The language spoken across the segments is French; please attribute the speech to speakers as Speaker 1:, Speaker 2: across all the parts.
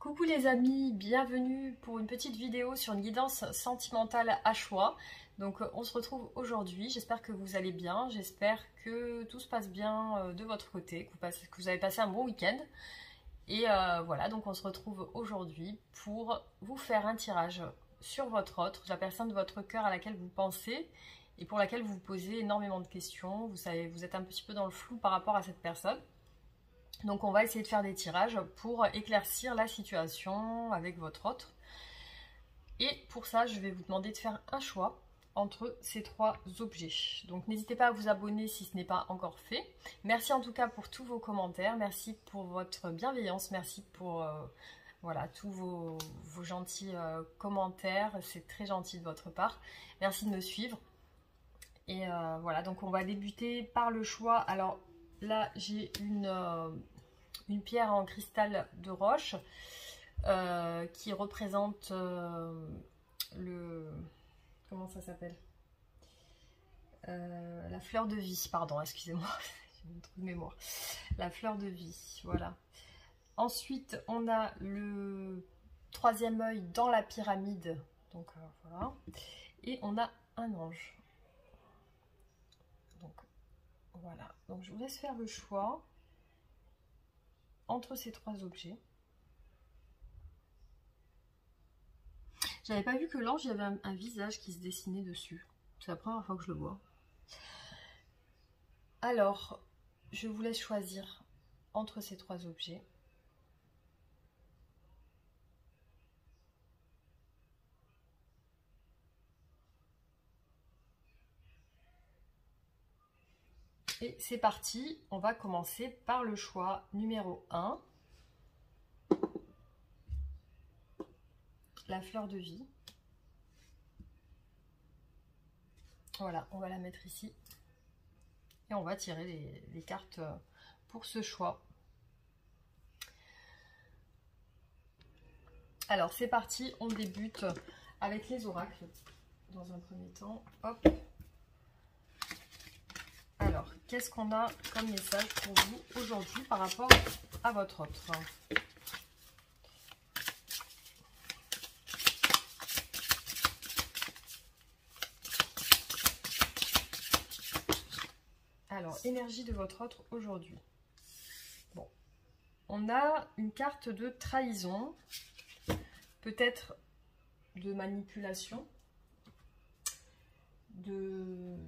Speaker 1: Coucou les amis, bienvenue pour une petite vidéo sur une guidance sentimentale à choix. Donc on se retrouve aujourd'hui, j'espère que vous allez bien, j'espère que tout se passe bien de votre côté, que vous avez passé un bon week-end. Et voilà, donc on se retrouve aujourd'hui pour vous faire un tirage sur votre autre, la personne de votre cœur à laquelle vous pensez et pour laquelle vous vous posez énormément de questions. Vous savez, vous êtes un petit peu dans le flou par rapport à cette personne. Donc on va essayer de faire des tirages pour éclaircir la situation avec votre autre. Et pour ça, je vais vous demander de faire un choix entre ces trois objets. Donc n'hésitez pas à vous abonner si ce n'est pas encore fait. Merci en tout cas pour tous vos commentaires, merci pour votre bienveillance, merci pour voilà, tous vos gentils commentaires, c'est très gentil de votre part. Merci de me suivre. Et voilà, donc on va débuter par le choix. Alors là, j'ai une pierre en cristal de roche qui représente le... Comment ça s'appelle, la fleur de vie, pardon, excusez-moi, j'ai un trou de mémoire. La fleur de vie, voilà. Ensuite, on a le troisième œil dans la pyramide, donc voilà. Et on a un ange. Donc voilà, donc je vous laisse faire le choix entre ces trois objets. J'avais pas vu que l'ange, il y avait un visage qui se dessinait dessus. C'est la première fois que je le vois. Alors, je vous laisse choisir entre ces trois objets. Et c'est parti, on va commencer par le choix numéro 1. La fleur de vie. Voilà, on va la mettre ici. Et on va tirer les cartes pour ce choix. Alors c'est parti, on débute avec les oracles. Dans un premier temps, hop. Alors, qu'est-ce qu'on a comme message pour vous aujourd'hui par rapport à votre autre ? Alors, énergie de votre autre aujourd'hui. Bon, on a une carte de trahison, peut-être de manipulation, de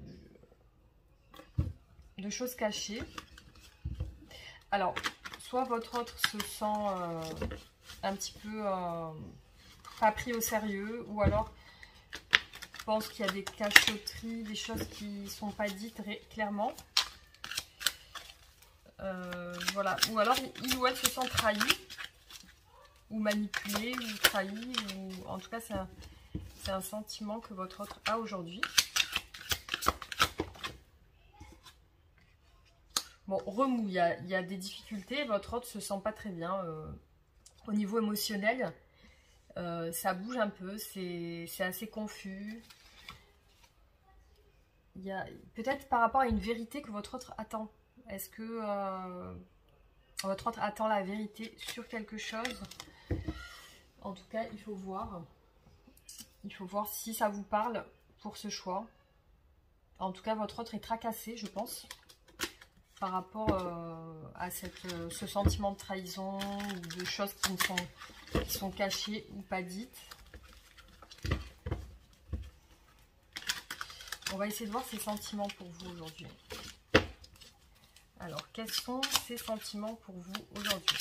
Speaker 1: choses cachées. Alors, soit votre autre se sent un petit peu pas pris au sérieux, ou alors pense qu'il y a des cachotteries, des choses qui ne sont pas dites clairement. Voilà, ou alors il ou elle se sent trahi, ou manipulé, ou trahi, ou en tout cas c'est un sentiment que votre autre a aujourd'hui. Bon, remous, il y a des difficultés, votre autre se sent pas très bien au niveau émotionnel. Ça bouge un peu, c'est assez confus. Il y a peut-être par rapport à une vérité que votre autre attend. Est-ce que votre autre attend la vérité sur quelque chose? En tout cas, il faut voir. Il faut voir si ça vous parle pour ce choix. En tout cas, votre autre est tracassé, je pense, par rapport à ce sentiment de trahison ou de choses qui sont cachées ou pas dites. On va essayer de voir ces sentiments pour vous aujourd'hui. Alors, quels sont ces sentiments pour vous aujourd'hui?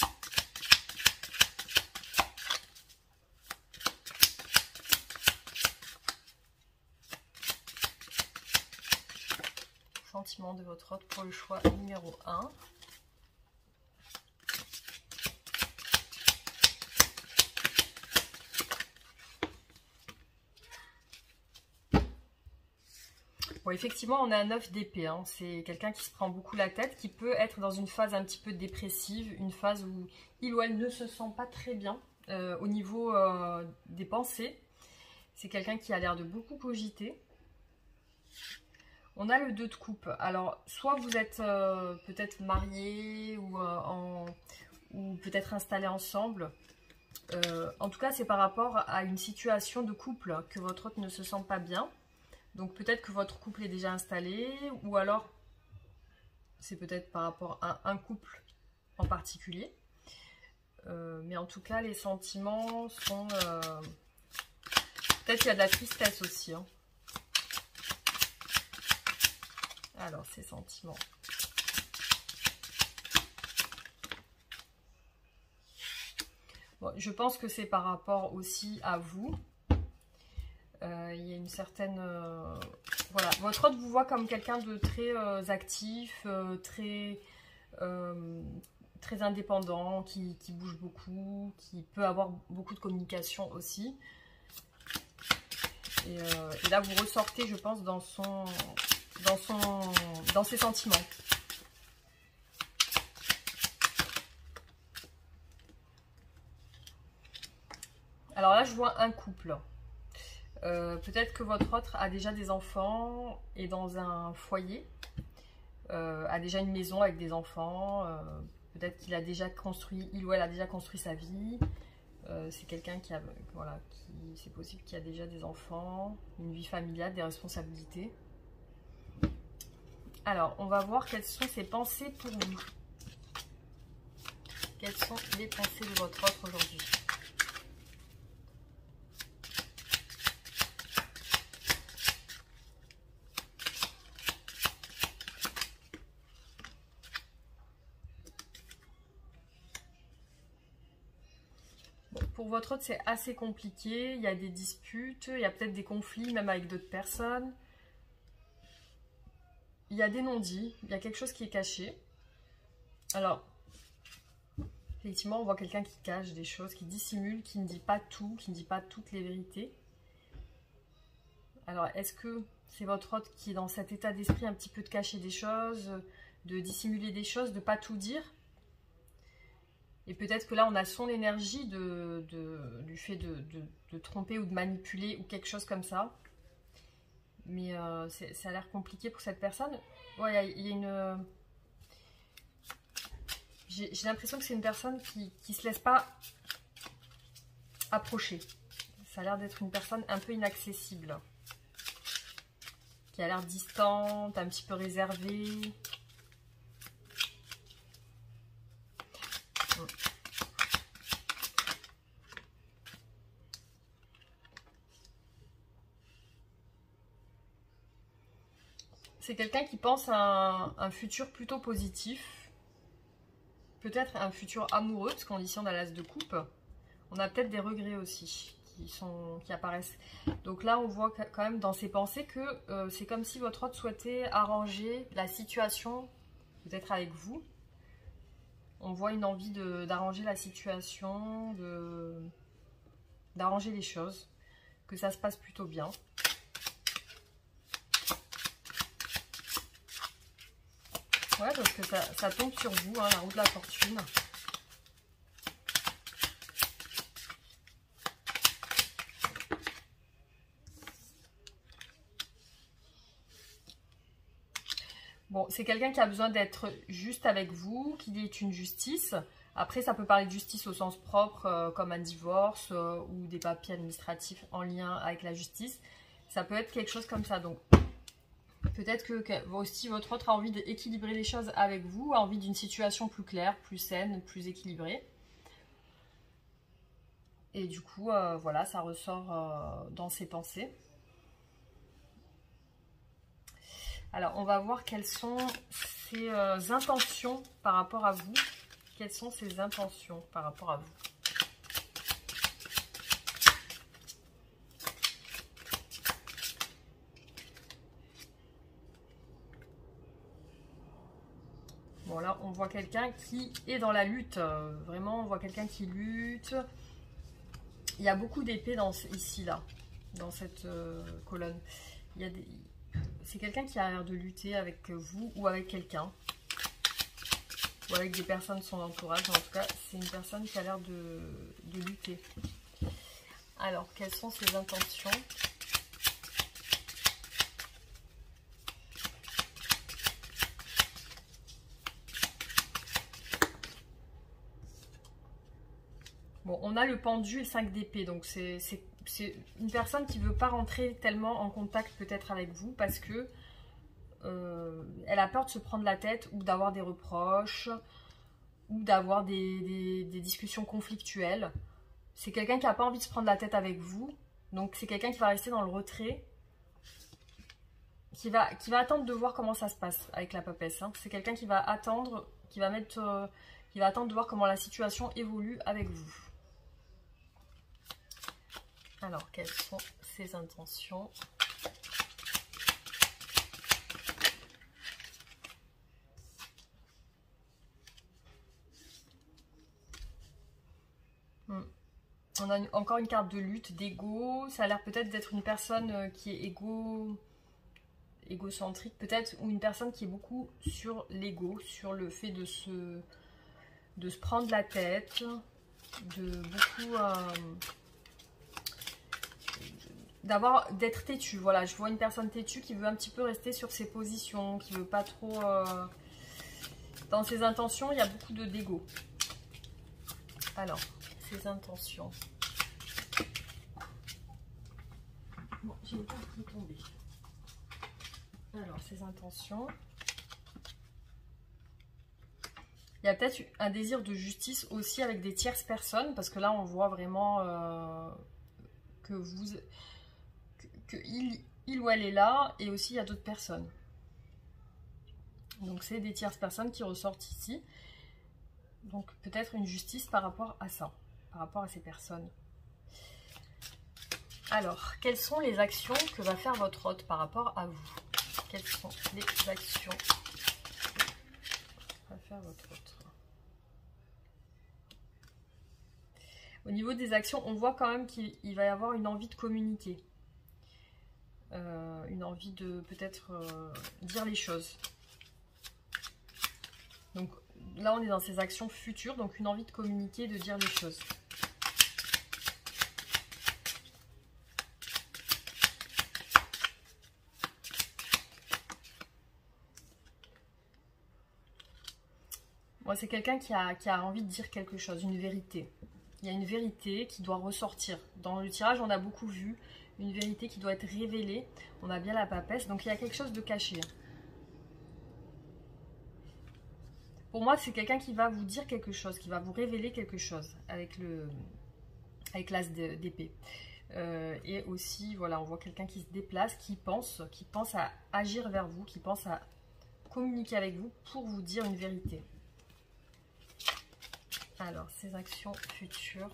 Speaker 1: Sentiments de votre autre pour le choix numéro 1. Bon, effectivement, on a un 9 d'épée. Hein. C'est quelqu'un qui se prend beaucoup la tête, qui peut être dans une phase un petit peu dépressive, une phase où il ou elle ne se sent pas très bien au niveau des pensées. C'est quelqu'un qui a l'air de beaucoup cogiter. On a le 2 de coupe. Alors, soit vous êtes peut-être mariés ou peut-être installés ensemble. En tout cas, c'est par rapport à une situation de couple que votre hôte ne se sent pas bien. Donc peut-être que votre couple est déjà installé, ou alors c'est peut-être par rapport à un couple en particulier. Mais en tout cas, les sentiments sont... Peut-être qu'il y a de la tristesse aussi. Hein. Alors, ces sentiments. Bon, je pense que c'est par rapport aussi à vous. Il y a une certaine... voilà, votre hôte vous voit comme quelqu'un de très actif, très indépendant, qui bouge beaucoup, qui peut avoir beaucoup de communication aussi. Et là, vous ressortez, je pense, dans ses sentiments. Alors là, je vois un couple. Peut-être que votre autre a déjà des enfants, est dans un foyer, a déjà une maison avec des enfants. Peut-être qu'il a déjà construit, il ou elle a déjà construit sa vie. C'est quelqu'un qui a, voilà, c'est possible qu'il y a déjà des enfants, une vie familiale, des responsabilités. Alors, on va voir quelles sont ses pensées pour vous. Quelles sont les pensées de votre autre aujourd'hui? Pour votre autre, c'est assez compliqué. Il y a des disputes, il y a peut-être des conflits, même avec d'autres personnes. Il y a des non-dits, il y a quelque chose qui est caché. Alors, effectivement, on voit quelqu'un qui cache des choses, qui dissimule, qui ne dit pas tout, qui ne dit pas toutes les vérités. Alors, est-ce que c'est votre autre qui est dans cet état d'esprit un petit peu de cacher des choses, de dissimuler des choses, de ne pas tout dire? Et peut-être que là, on a son énergie du fait de tromper ou de manipuler ou quelque chose comme ça. Mais ça a l'air compliqué pour cette personne. Ouais, il y a une... J'ai l'impression que c'est une personne qui ne se laisse pas approcher. Ça a l'air d'être une personne un peu inaccessible. Qui a l'air distante, un petit peu réservée. C'est quelqu'un qui pense à un futur plutôt positif. Peut-être un futur amoureux, parce qu'on dit ici on a l'as de coupe. On a peut-être des regrets aussi qui apparaissent. Donc là, on voit quand même dans ses pensées que c'est comme si votre autre souhaitait arranger la situation, peut-être avec vous. On voit une envie d'arranger la situation, d'arranger les choses, que ça se passe plutôt bien. Ouais, parce que ça tombe sur vous, hein, la roue de la fortune. Bon, c'est quelqu'un qui a besoin d'être juste avec vous, qu'il est une justice. Après, ça peut parler de justice au sens propre, comme un divorce ou des papiers administratifs en lien avec la justice. Ça peut être quelque chose comme ça. Donc, peut-être que aussi votre autre a envie d'équilibrer les choses avec vous, a envie d'une situation plus claire, plus saine, plus équilibrée. Et du coup, voilà, ça ressort dans ses pensées. Alors, on va voir quelles sont ses intentions par rapport à vous. Quelles sont ses intentions par rapport à vous? Bon, là, on voit quelqu'un qui est dans la lutte. Vraiment, on voit quelqu'un qui lutte. Il y a beaucoup d'épées ici, là, dans cette colonne. C'est quelqu'un qui a l'air de lutter avec vous ou avec quelqu'un. Ou avec des personnes de son entourage. En tout cas, c'est une personne qui a l'air de lutter. Alors, quelles sont ses intentions ? Bon, Bon, on a le pendu et le 5 d'épée, donc c'est une personne qui ne veut pas rentrer tellement en contact peut-être avec vous parce que elle a peur de se prendre la tête ou d'avoir des reproches ou d'avoir des discussions conflictuelles. C'est quelqu'un qui n'a pas envie de se prendre la tête avec vous, donc c'est quelqu'un qui va rester dans le retrait, qui va attendre de voir comment ça se passe avec la papesse. Hein. C'est quelqu'un qui va attendre, qui va attendre de voir comment la situation évolue avec vous. Alors, quelles sont ses intentions? On a encore une carte de lutte, d'ego. Ça a l'air peut-être d'être une personne qui est égocentrique, peut-être, ou une personne qui est beaucoup sur l'ego, sur le fait de se prendre la tête, de beaucoup... d'être têtu. Voilà, je vois une personne têtue qui veut un petit peu rester sur ses positions, qui veut pas trop... Dans ses intentions, il y a beaucoup d'ego. Alors, ses intentions. Bon, j'ai une carte qui est tombée. Alors, ses intentions. Il y a peut-être un désir de justice aussi avec des tierces personnes, parce que là, on voit vraiment que il ou elle est là, et aussi il y a d'autres personnes. Donc, c'est des tierces personnes qui ressortent ici. Donc, peut-être une justice par rapport à ça, par rapport à ces personnes. Alors, quelles sont les actions que va faire votre hôte par rapport à vous? Quelles sont les actions que va faire votre hôte? Au niveau des actions, on voit quand même qu'il va y avoir une envie de communiquer. Une envie de peut-être dire les choses. Donc là, on est dans ces actions futures, donc une envie de communiquer, de dire les choses. Moi, c'est quelqu'un qui a envie de dire quelque chose, une vérité. Il y a une vérité qui doit ressortir. Dans le tirage, on a beaucoup vu une vérité qui doit être révélée. On a bien la papesse, donc il y a quelque chose de caché. Pour moi, c'est quelqu'un qui va vous dire quelque chose, qui va vous révéler quelque chose avec l'as d'épée. Et aussi, voilà, on voit quelqu'un qui se déplace, qui pense à agir vers vous, qui pense à communiquer avec vous pour vous dire une vérité. Alors, ces actions futures.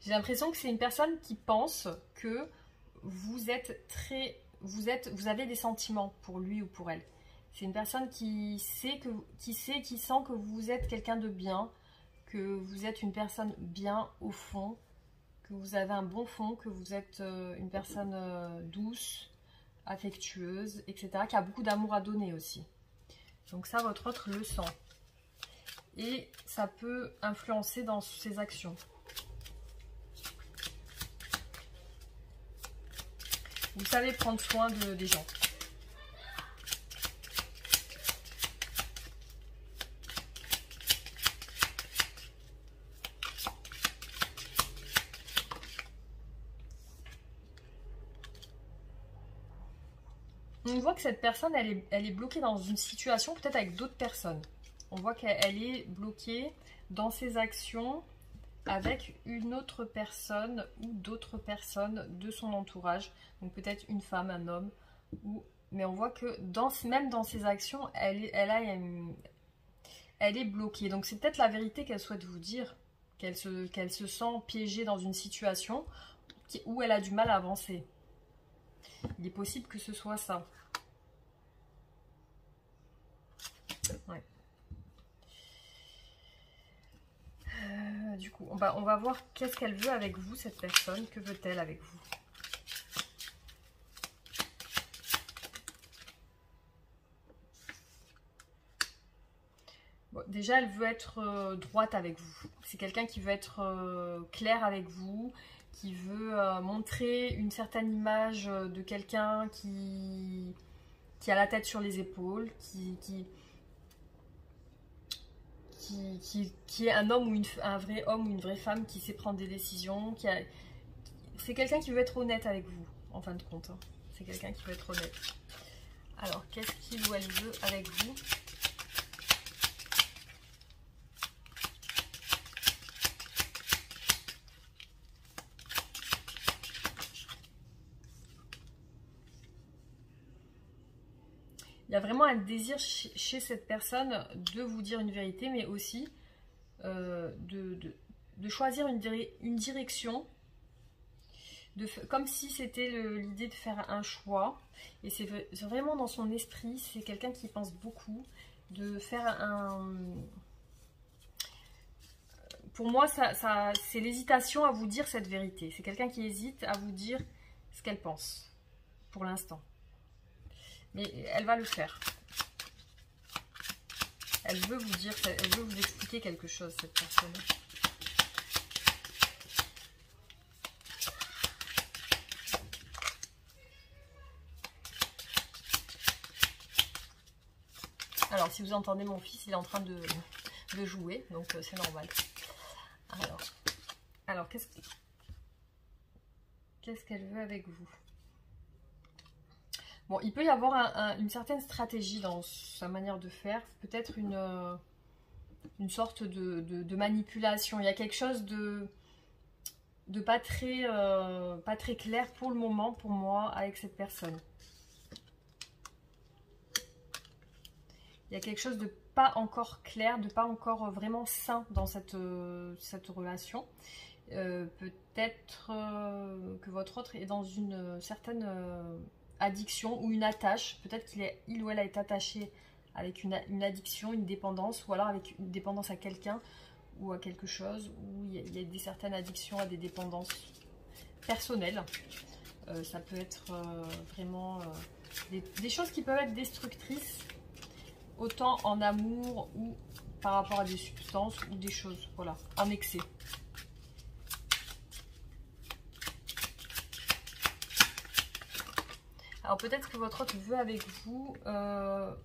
Speaker 1: J'ai l'impression que c'est une personne qui pense que vous avez des sentiments pour lui ou pour elle. C'est une personne qui sent que vous êtes quelqu'un de bien, que vous êtes une personne bien au fond, que vous avez un bon fond, que vous êtes une personne douce, affectueuse, etc. Qui a beaucoup d'amour à donner aussi. Donc ça, votre autre le sent. Et ça peut influencer dans ses actions. Vous savez prendre soin des gens. On voit que cette personne, elle est bloquée dans une situation, peut-être avec d'autres personnes. On voit qu'elle est bloquée dans ses actions avec une autre personne ou d'autres personnes de son entourage. Donc peut-être une femme, un homme. Mais on voit que même dans ses actions, elle est bloquée. Donc c'est peut-être la vérité qu'elle souhaite vous dire. Qu'elle se sent piégée dans une situation où elle a du mal à avancer. Il est possible que ce soit ça. Ouais. Du coup, on va voir qu'est-ce qu'elle veut avec vous, cette personne. Que veut-elle avec vous? Bon, déjà, elle veut être droite avec vous. C'est quelqu'un qui veut être clair avec vous, qui veut montrer une certaine image de quelqu'un qui a la tête sur les épaules, qui est un homme ou un vrai homme ou une vraie femme qui sait prendre des décisions. C'est quelqu'un qui veut être honnête avec vous, en fin de compte. Hein. C'est quelqu'un qui veut être honnête. Alors, qu'est-ce qu'il ou elle veut avec vous? Il y a vraiment un désir chez cette personne de vous dire une vérité, mais aussi de choisir une direction, comme si c'était l'idée de faire un choix. Et c'est vraiment dans son esprit, c'est quelqu'un qui pense beaucoup, de faire un... Pour moi, c'est l'hésitation à vous dire cette vérité. C'est quelqu'un qui hésite à vous dire ce qu'elle pense, pour l'instant. Mais elle va le faire. Elle veut vous dire, elle veut vous expliquer quelque chose, cette personne. Alors, si vous entendez mon fils, il est en train de jouer, donc c'est normal. Alors qu'est-ce qu'elle veut avec vous? Bon, il peut y avoir une certaine stratégie dans sa manière de faire, peut-être une sorte de manipulation. Il y a quelque chose de pas très clair pour le moment, pour moi, avec cette personne. Il y a quelque chose de pas encore clair, de pas encore vraiment sain dans cette relation. Peut-être que votre autre est dans une certaine... addiction ou une attache, peut-être qu'il ou elle est attaché avec une addiction, une dépendance, ou alors avec une dépendance à quelqu'un ou à quelque chose, où il y a certaines addictions à des dépendances personnelles. Ça peut être vraiment des choses qui peuvent être destructrices, autant en amour ou par rapport à des substances ou des choses, voilà, en excès. Alors peut-être que votre autre veut avec vous a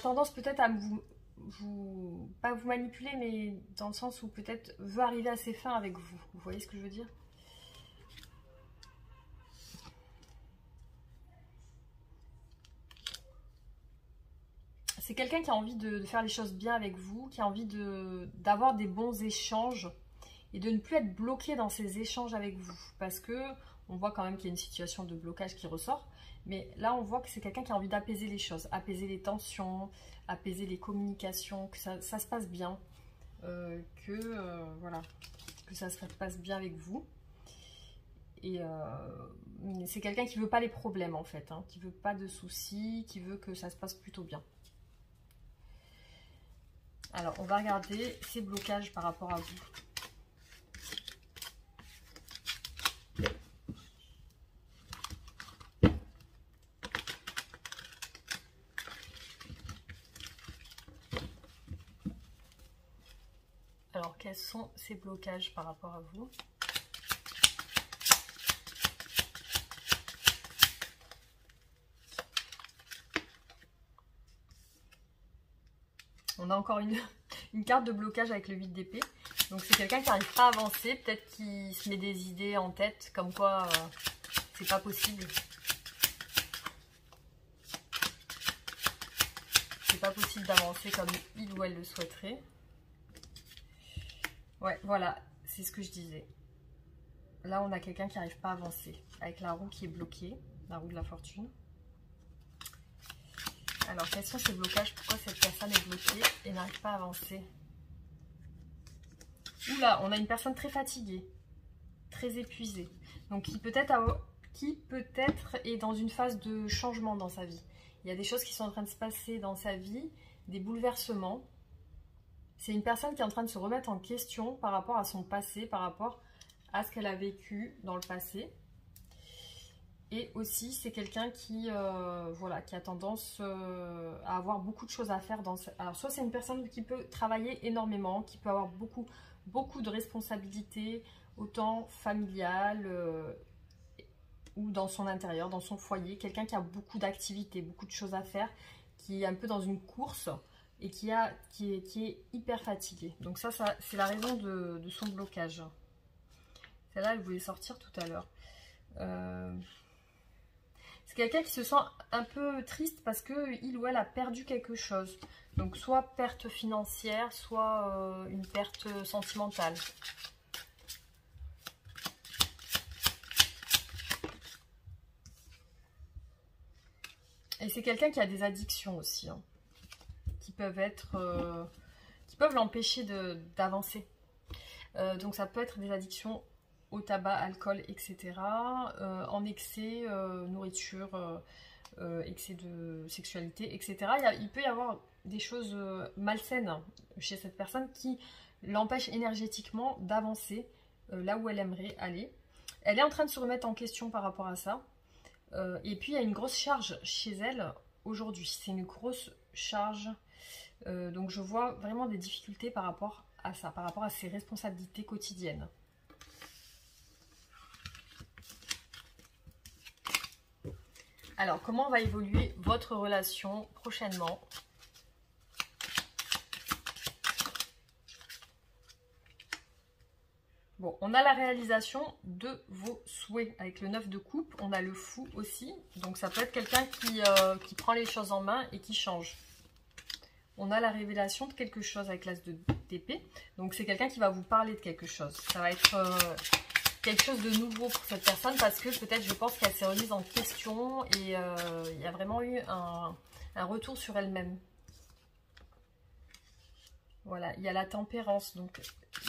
Speaker 1: tendance peut-être à pas vous manipuler, mais dans le sens où peut-être veut arriver à ses fins avec vous. Vous voyez ce que je veux dire? C'est quelqu'un qui a envie de faire les choses bien avec vous, qui a envie d'avoir des bons échanges et de ne plus être bloqué dans ces échanges avec vous. Parce que on voit quand même qu'il y a une situation de blocage qui ressort. Mais là, on voit que c'est quelqu'un qui a envie d'apaiser les choses, apaiser les tensions, apaiser les communications, que ça se passe bien. Voilà, que ça se passe bien avec vous. Et c'est quelqu'un qui ne veut pas les problèmes, en fait. Hein, qui ne veut pas de soucis, qui veut que ça se passe plutôt bien. Alors, on va regarder ces blocages par rapport à vous. Alors, quels sont ces blocages par rapport à vous? On a encore une carte de blocage avec le 8 d'épée. Donc, c'est quelqu'un qui n'arrive pas à avancer. Peut-être qu'il se met des idées en tête, comme quoi c'est pas possible. C'est pas possible d'avancer comme il ou elle le souhaiterait. Ouais, voilà, c'est ce que je disais. Là, on a quelqu'un qui n'arrive pas à avancer, avec la roue qui est bloquée, la roue de la fortune. Alors, quels sont ces blocages? Pourquoi cette personne est bloquée et n'arrive pas à avancer? Oula, on a une personne très fatiguée, très épuisée. Donc, qui peut-être est dans une phase de changement dans sa vie. Il y a des choses qui sont en train de se passer dans sa vie, des bouleversements. C'est une personne qui est en train de se remettre en question par rapport à son passé, par rapport à ce qu'elle a vécu dans le passé. Et aussi, c'est quelqu'un qui a tendance à avoir beaucoup de choses à faire. Alors, soit c'est une personne qui peut travailler énormément, qui peut avoir beaucoup beaucoup de responsabilités, autant familiales ou dans son intérieur, dans son foyer. Quelqu'un qui a beaucoup d'activités, beaucoup de choses à faire, qui est un peu dans une course et qui est hyper fatigué. Donc ça c'est la raison de son blocage. Celle-là, elle voulait sortir tout à l'heure. C'est quelqu'un qui se sent un peu triste parce qu'il ou elle a perdu quelque chose. Donc soit perte financière, soit une perte sentimentale. Et c'est quelqu'un qui a des addictions aussi, hein, qui peuvent l'empêcher d'avancer. Donc ça peut être des addictions au tabac, alcool, etc. En excès, nourriture, excès de sexualité, etc. Il peut y avoir des choses malsaines chez cette personne qui l'empêchent énergétiquement d'avancer là où elle aimerait aller. Elle est en train de se remettre en question par rapport à ça. Et puis il y a une grosse charge chez elle aujourd'hui. C'est une grosse charge. Donc je vois vraiment des difficultés par rapport à ça, par rapport à ses responsabilités quotidiennes. Alors, comment va évoluer votre relation prochainement? Bon, on a la réalisation de vos souhaits. Avec le 9 de coupe, on a le fou aussi. Donc, ça peut être quelqu'un qui prend les choses en main et qui change. On a la révélation de quelque chose avec l'as d'épée. Donc, c'est quelqu'un qui va vous parler de quelque chose. Ça va être quelque chose de nouveau pour cette personne parce que peut-être, je pense qu'elle s'est remise en question et il y a vraiment eu un retour sur elle-même. Voilà, il y a la tempérance. Donc,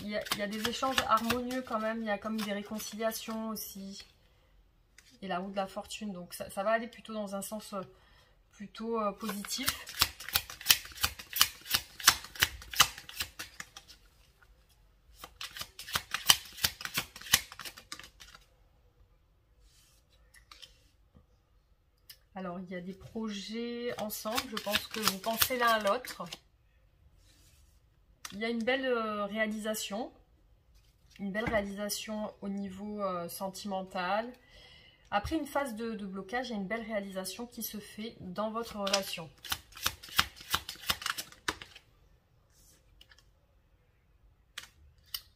Speaker 1: il y a des échanges harmonieux quand même. Il y a comme des réconciliations aussi. Et la roue de la fortune. Donc, ça va aller plutôt dans un sens plutôt positif. Alors, il y a des projets ensemble. Je pense que vous pensez l'un à l'autre. Il y a une belle réalisation. Une belle réalisation au niveau sentimental. Après une phase de blocage, il y a une belle réalisation qui se fait dans votre relation.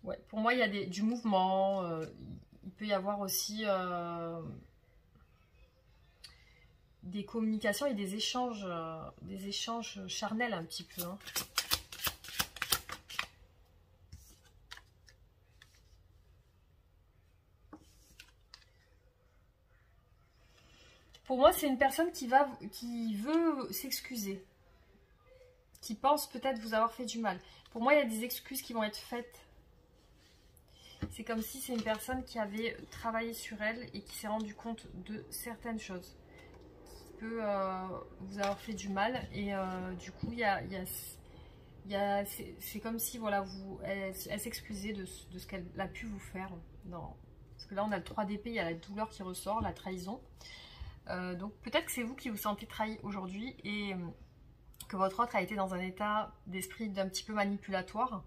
Speaker 1: Ouais, pour moi, il y a du mouvement. Il peut y avoir aussi des communications et des échanges charnels un petit peu. Hein. Pour moi, c'est une personne qui veut s'excuser, qui pense peut-être vous avoir fait du mal. Pour moi, il y a des excuses qui vont être faites. C'est comme si c'est une personne qui avait travaillé sur elle et qui s'est rendu compte de certaines choses. Peut vous avoir fait du mal et du coup c'est comme si voilà elle s'excusait de ce qu'elle a pu vous faire parce que là on a le 3 d'épée, il y a la douleur qui ressort, la trahison, donc peut-être que c'est vous qui vous sentez trahi aujourd'hui et que votre autre a été dans un état d'esprit d'un petit peu manipulatoire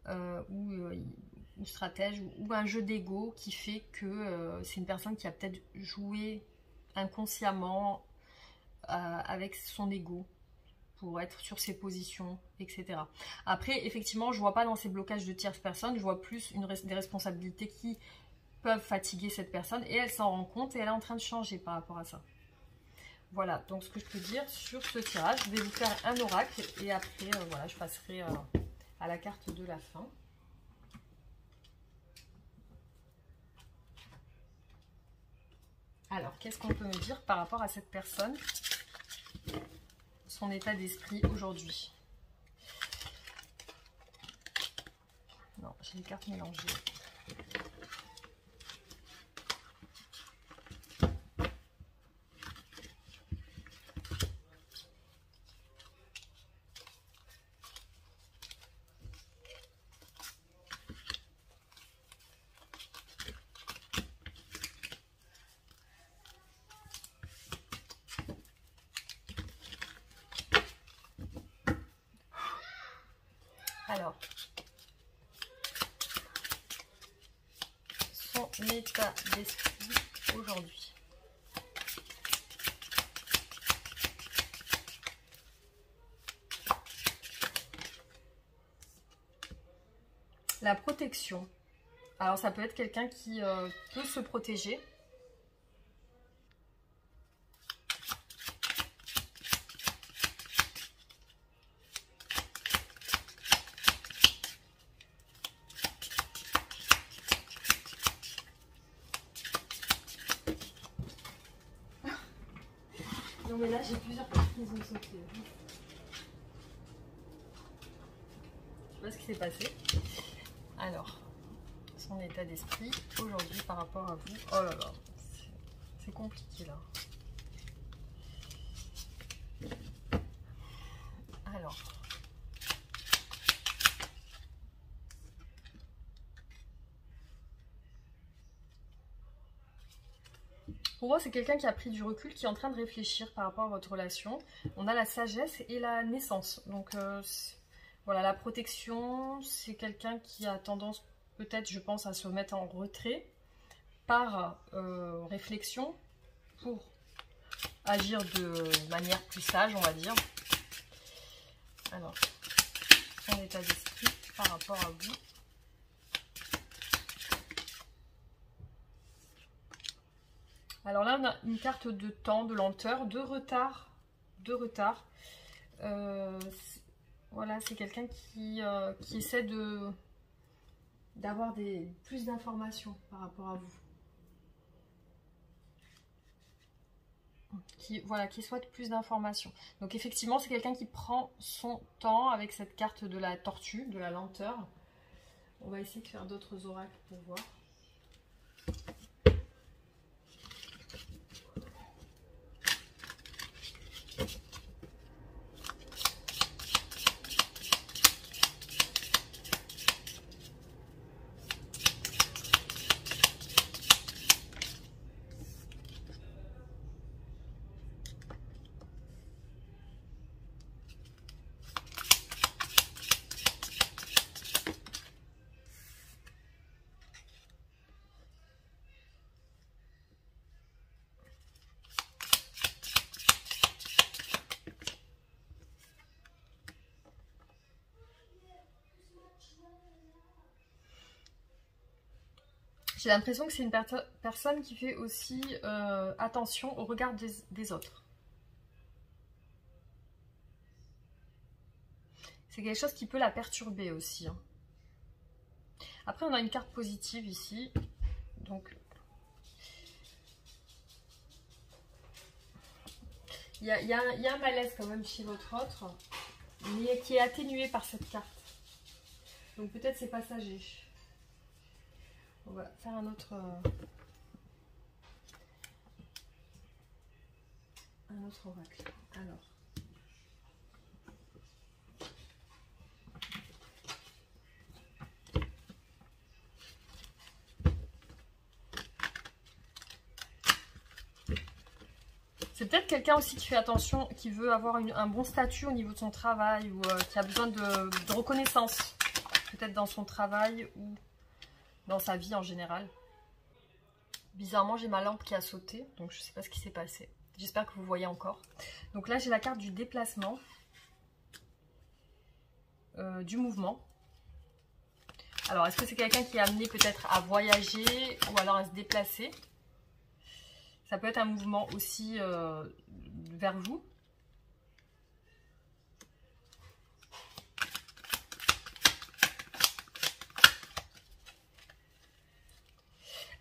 Speaker 1: ou stratège ou un jeu d'ego qui fait que c'est une personne qui a peut-être joué inconsciemment avec son ego pour être sur ses positions, etc. Après, effectivement, je vois pas dans ces blocages de tierces personnes, je vois plus des responsabilités qui peuvent fatiguer cette personne et elle s'en rend compte et elle est en train de changer par rapport à ça. Voilà, donc ce que je peux dire sur ce tirage, je vais vous faire un oracle et après, voilà, je passerai à la carte de la fin. Alors, qu'est-ce qu'on peut me dire par rapport à cette personne, son état d'esprit aujourd'hui? Non, j'ai les cartes mélangées. Alors, état d'esprit aujourd'hui? La protection. Alors ça peut être quelqu'un qui peut se protéger. Non mais là j'ai plusieurs cartes qui ont sauté. Je sais pas ce qui s'est passé. Alors, son état d'esprit aujourd'hui par rapport à vous. Oh là là, c'est compliqué là. Alors. Pour moi, c'est quelqu'un qui a pris du recul, qui est en train de réfléchir par rapport à votre relation. On a la sagesse et la naissance. Donc, voilà, la protection, c'est quelqu'un qui a tendance, peut-être, je pense, à se mettre en retrait par réflexion pour agir de manière plus sage, on va dire. Alors, son état d'esprit par rapport à vous. Alors là, on a une carte de temps, de lenteur, de retard. Voilà, c'est quelqu'un qui essaie d'avoir plus d'informations par rapport à vous. Qui souhaite plus d'informations. Donc effectivement, c'est quelqu'un qui prend son temps avec cette carte de la tortue, de la lenteur. On va essayer de faire d'autres oracles pour voir. J'ai l'impression que c'est une personne qui fait aussi attention au regard des autres. C'est quelque chose qui peut la perturber aussi. Hein. Après, on a une carte positive ici. Donc, il y a un malaise quand même chez votre autre, mais qui est atténué par cette carte. Donc peut-être c'est passager. On va faire un autre oracle. Alors. C'est peut-être quelqu'un aussi qui fait attention, qui veut avoir un bon statut au niveau de son travail ou qui a besoin de reconnaissance. Peut-être dans son travail ou dans sa vie en général. Bizarrement, j'ai ma lampe qui a sauté, donc je ne sais pas ce qui s'est passé. J'espère que vous voyez encore. Donc là, j'ai la carte du déplacement, du mouvement. Alors, est-ce que c'est quelqu'un qui est amené peut-être à voyager ou alors à se déplacer? Ça peut être un mouvement aussi vers vous.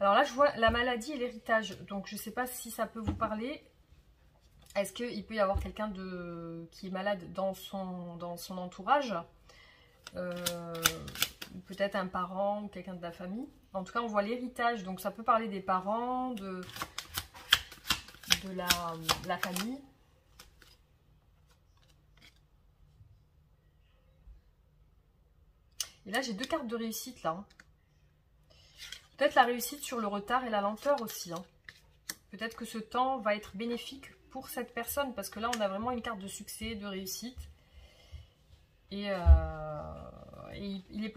Speaker 1: Alors là, je vois la maladie et l'héritage. Donc, je ne sais pas si ça peut vous parler. Est-ce qu'il peut y avoir quelqu'un qui est malade dans son entourage? Peut-être un parent ou quelqu'un de la famille. En tout cas, on voit l'héritage. Donc, ça peut parler des parents, de la famille. Et là, j'ai deux cartes de réussite, là. Hein. Peut-être la réussite sur le retard et la lenteur aussi. Hein. Peut-être que ce temps va être bénéfique pour cette personne. Parce que là, on a vraiment une carte de succès, de réussite. Et il est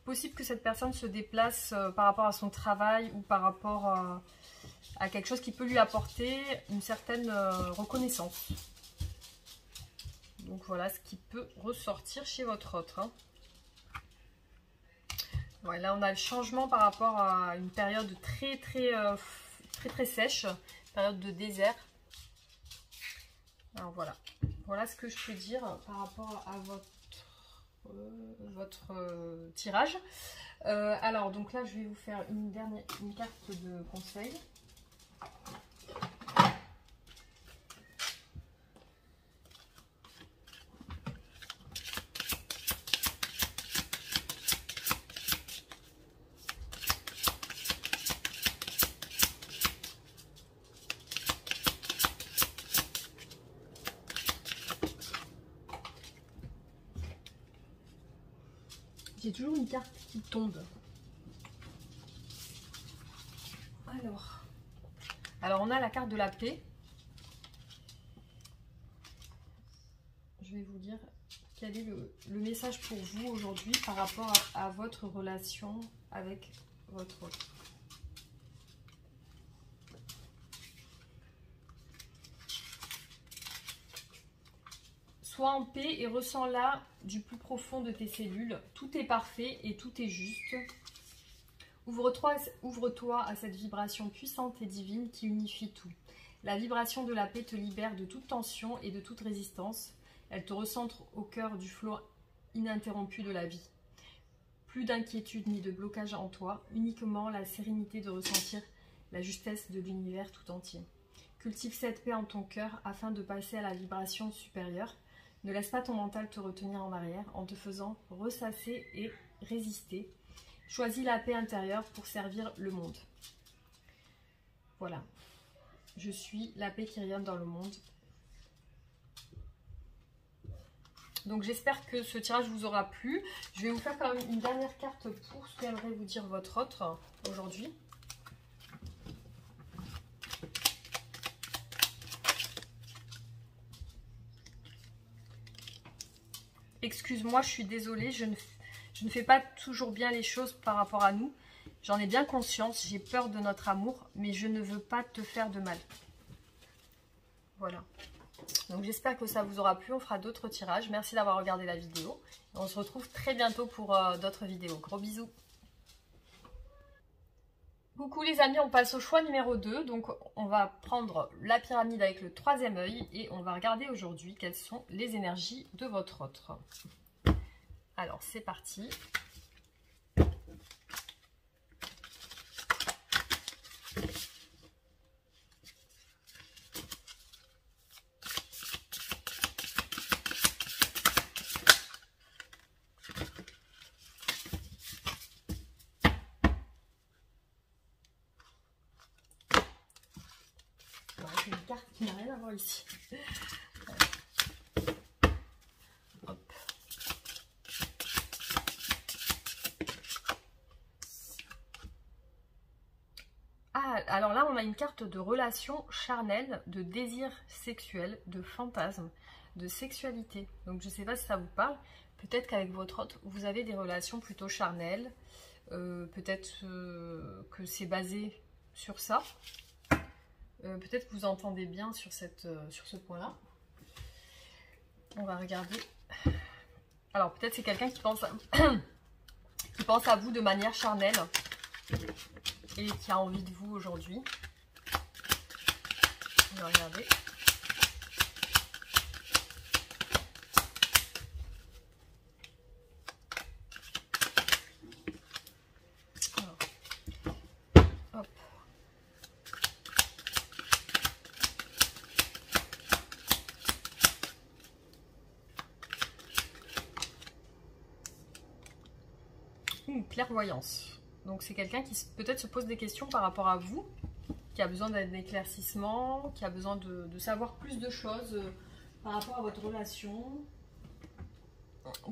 Speaker 1: possible que cette personne se déplace par rapport à son travail ou par rapport à quelque chose qui peut lui apporter une certaine reconnaissance. Donc voilà ce qui peut ressortir chez votre autre. Hein. Ouais, là on a le changement par rapport à une période très sèche, période de désert. Alors voilà, voilà ce que je peux dire par rapport à votre tirage. Alors donc là je vais vous faire une carte de conseil. J'ai toujours une carte qui tombe. Alors on a la carte de la paix. Je vais vous dire quel est le message pour vous aujourd'hui par rapport à votre relation avec votre autre. Sois en paix et ressens-la du plus profond de tes cellules. Tout est parfait et tout est juste. Ouvre-toi à cette vibration puissante et divine qui unifie tout. La vibration de la paix te libère de toute tension et de toute résistance. Elle te recentre au cœur du flot ininterrompu de la vie. Plus d'inquiétude ni de blocage en toi, uniquement la sérénité de ressentir la justesse de l'univers tout entier. Cultive cette paix en ton cœur afin de passer à la vibration supérieure. Ne laisse pas ton mental te retenir en arrière en te faisant ressasser et résister. Choisis la paix intérieure pour servir le monde. Voilà. Je suis la paix qui rayonne dans le monde. Donc j'espère que ce tirage vous aura plu. Je vais vous faire quand même une dernière carte pour ce qu'aimerait vous dire votre autre aujourd'hui. Excuse-moi, je suis désolée, je ne fais pas toujours bien les choses par rapport à nous. J'en ai bien conscience, j'ai peur de notre amour, mais je ne veux pas te faire de mal. Voilà. Donc j'espère que ça vous aura plu, on fera d'autres tirages. Merci d'avoir regardé la vidéo. Et on se retrouve très bientôt pour d'autres vidéos. Gros bisous. Coucou les amis, on passe au choix numéro 2. Donc on va prendre la pyramide avec le troisième œil et on va regarder aujourd'hui quelles sont les énergies de votre autre. Alors c'est parti. Une carte qui n'a rien à voir ici. Hop. Ah, alors là, on a une carte de relation charnelle, de désir sexuel, de fantasme, de sexualité. Donc, je ne sais pas si ça vous parle. Peut-être qu'avec votre autre, vous avez des relations plutôt charnelles. Peut-être que c'est basé sur ça. Peut-être que vous entendez bien sur ce point-là. On va regarder. Alors, peut-être c'est quelqu'un qui pense à vous de manière charnelle et qui a envie de vous aujourd'hui. On va regarder. Alors, hop. Clairvoyance. Donc c'est quelqu'un qui peut-être se pose des questions par rapport à vous, qui a besoin d'un éclaircissement, qui a besoin de savoir plus de choses par rapport à votre relation,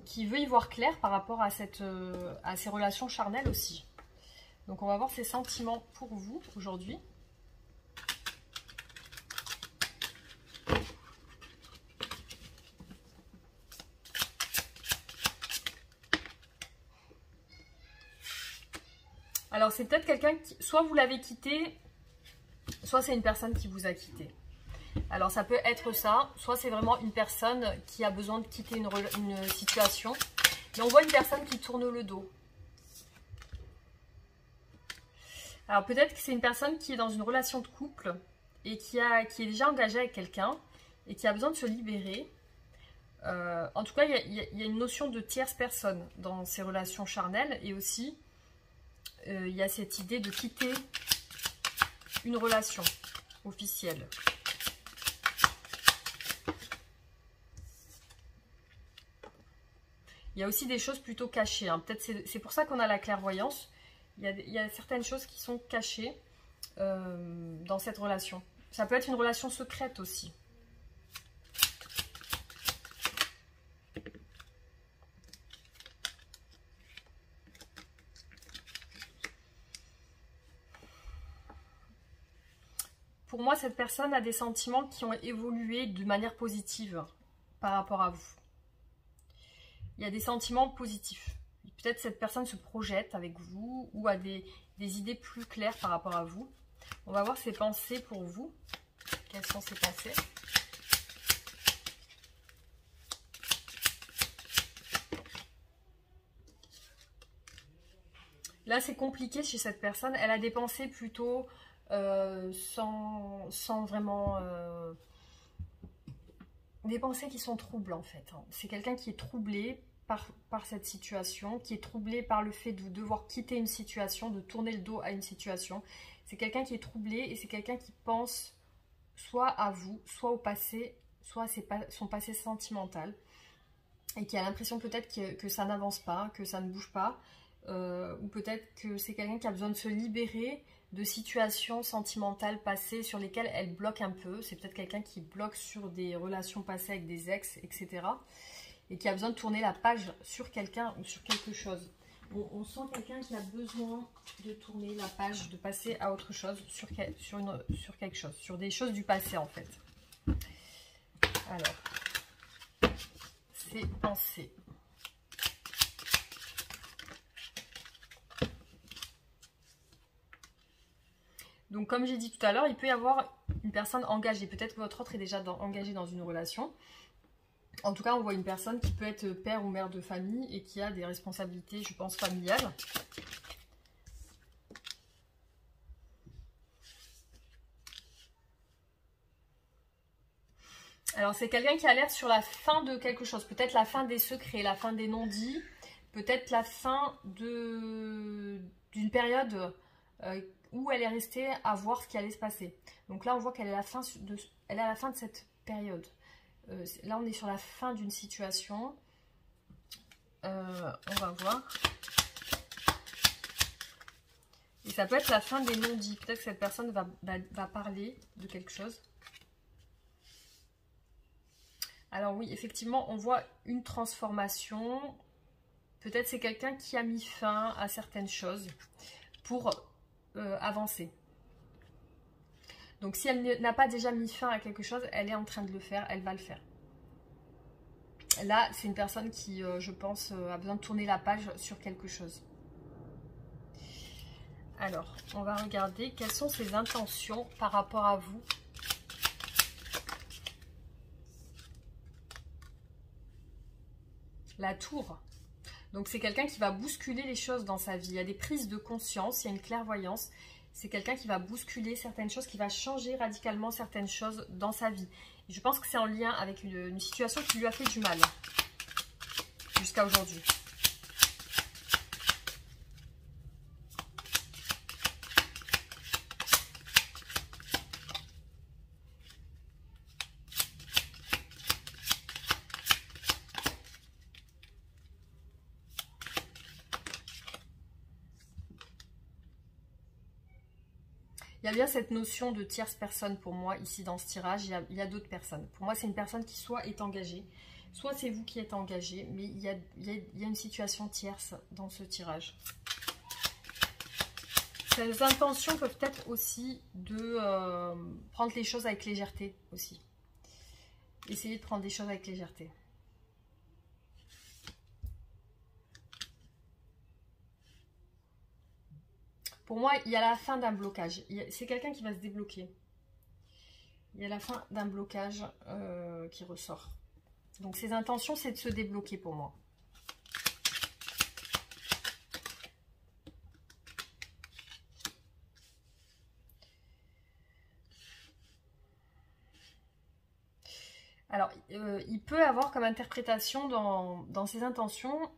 Speaker 1: qui veut y voir clair par rapport à ces relations charnelles aussi. Donc on va voir ses sentiments pour vous aujourd'hui. Alors c'est peut-être quelqu'un qui, soit vous l'avez quitté, soit c'est une personne qui vous a quitté. Alors ça peut être ça, soit c'est vraiment une personne qui a besoin de quitter une situation. Mais on voit une personne qui tourne le dos. Alors peut-être que c'est une personne qui est dans une relation de couple et qui est déjà engagée avec quelqu'un et qui a besoin de se libérer. En tout cas, il y a une notion de tierce personne dans ces relations charnelles et aussi il y a cette idée de quitter une relation officielle. Il y a aussi des choses plutôt cachées. Hein. Peut-être c'est pour ça qu'on a la clairvoyance. Il y a certaines choses qui sont cachées dans cette relation. Ça peut être une relation secrète aussi. Pour moi, cette personne a des sentiments qui ont évolué de manière positive par rapport à vous. Il y a des sentiments positifs. Peut-être cette personne se projette avec vous ou a des idées plus claires par rapport à vous. On va voir ses pensées pour vous. Quelles sont ses pensées? Là, c'est compliqué chez cette personne. Elle a des pensées plutôt sans vraiment... des pensées qui sont troubles en fait. C'est quelqu'un qui est troublé par cette situation, qui est troublé par le fait de devoir quitter une situation, de tourner le dos à une situation. C'est quelqu'un qui est troublé et c'est quelqu'un qui pense soit à vous, soit au passé, soit à son passé sentimental. Et qui a l'impression peut-être que ça n'avance pas, que ça ne bouge pas. Ou peut-être que c'est quelqu'un qui a besoin de se libérer de situations sentimentales passées sur lesquelles elle bloque un peu. C'est peut-être quelqu'un qui bloque sur des relations passées avec des ex, etc. Et qui a besoin de tourner la page sur quelqu'un ou sur quelque chose. On sent quelqu'un qui a besoin de tourner la page, de passer à autre chose, sur quelque chose, sur des choses du passé en fait. Alors, c'est pensées. Donc comme j'ai dit tout à l'heure, il peut y avoir une personne engagée. Peut-être que votre autre est déjà engagé dans une relation. En tout cas, on voit une personne qui peut être père ou mère de famille et qui a des responsabilités, je pense, familiales. Alors, c'est quelqu'un qui a l'air sur la fin de quelque chose. Peut-être la fin des secrets, la fin des non-dits. Peut-être la fin d'une période où elle est restée à voir ce qui allait se passer. Donc là, on voit qu'elle est à la fin de cette période. Là, on est sur la fin d'une situation. On va voir. Et ça peut être la fin des non-dits. Peut-être que cette personne va parler de quelque chose. Alors oui, effectivement, on voit une transformation. Peut-être c'est quelqu'un qui a mis fin à certaines choses pour avancer. Donc si elle n'a pas déjà mis fin à quelque chose, elle est en train de le faire, elle va le faire. Là, c'est une personne qui, je pense, a besoin de tourner la page sur quelque chose. Alors, on va regarder quelles sont ses intentions par rapport à vous. La tour. Donc, c'est quelqu'un qui va bousculer les choses dans sa vie. Il y a des prises de conscience, il y a une clairvoyance. C'est quelqu'un qui va bousculer certaines choses, qui va changer radicalement certaines choses dans sa vie. Et je pense que c'est en lien avec une situation qui lui a fait du mal jusqu'à aujourd'hui. Il y a bien cette notion de tierce personne pour moi ici dans ce tirage. Il y a d'autres personnes. Pour moi, c'est une personne qui soit est engagée, soit c'est vous qui êtes engagé, mais il y a une situation tierce dans ce tirage. Ces intentions peuvent être aussi de prendre les choses avec légèreté aussi. Essayez de prendre les choses avec légèreté. Pour moi, il y a la fin d'un blocage. C'est quelqu'un qui va se débloquer. Il y a la fin d'un blocage qui ressort. Donc ses intentions, c'est de se débloquer pour moi. Alors, il peut avoir comme interprétation dans ses intentions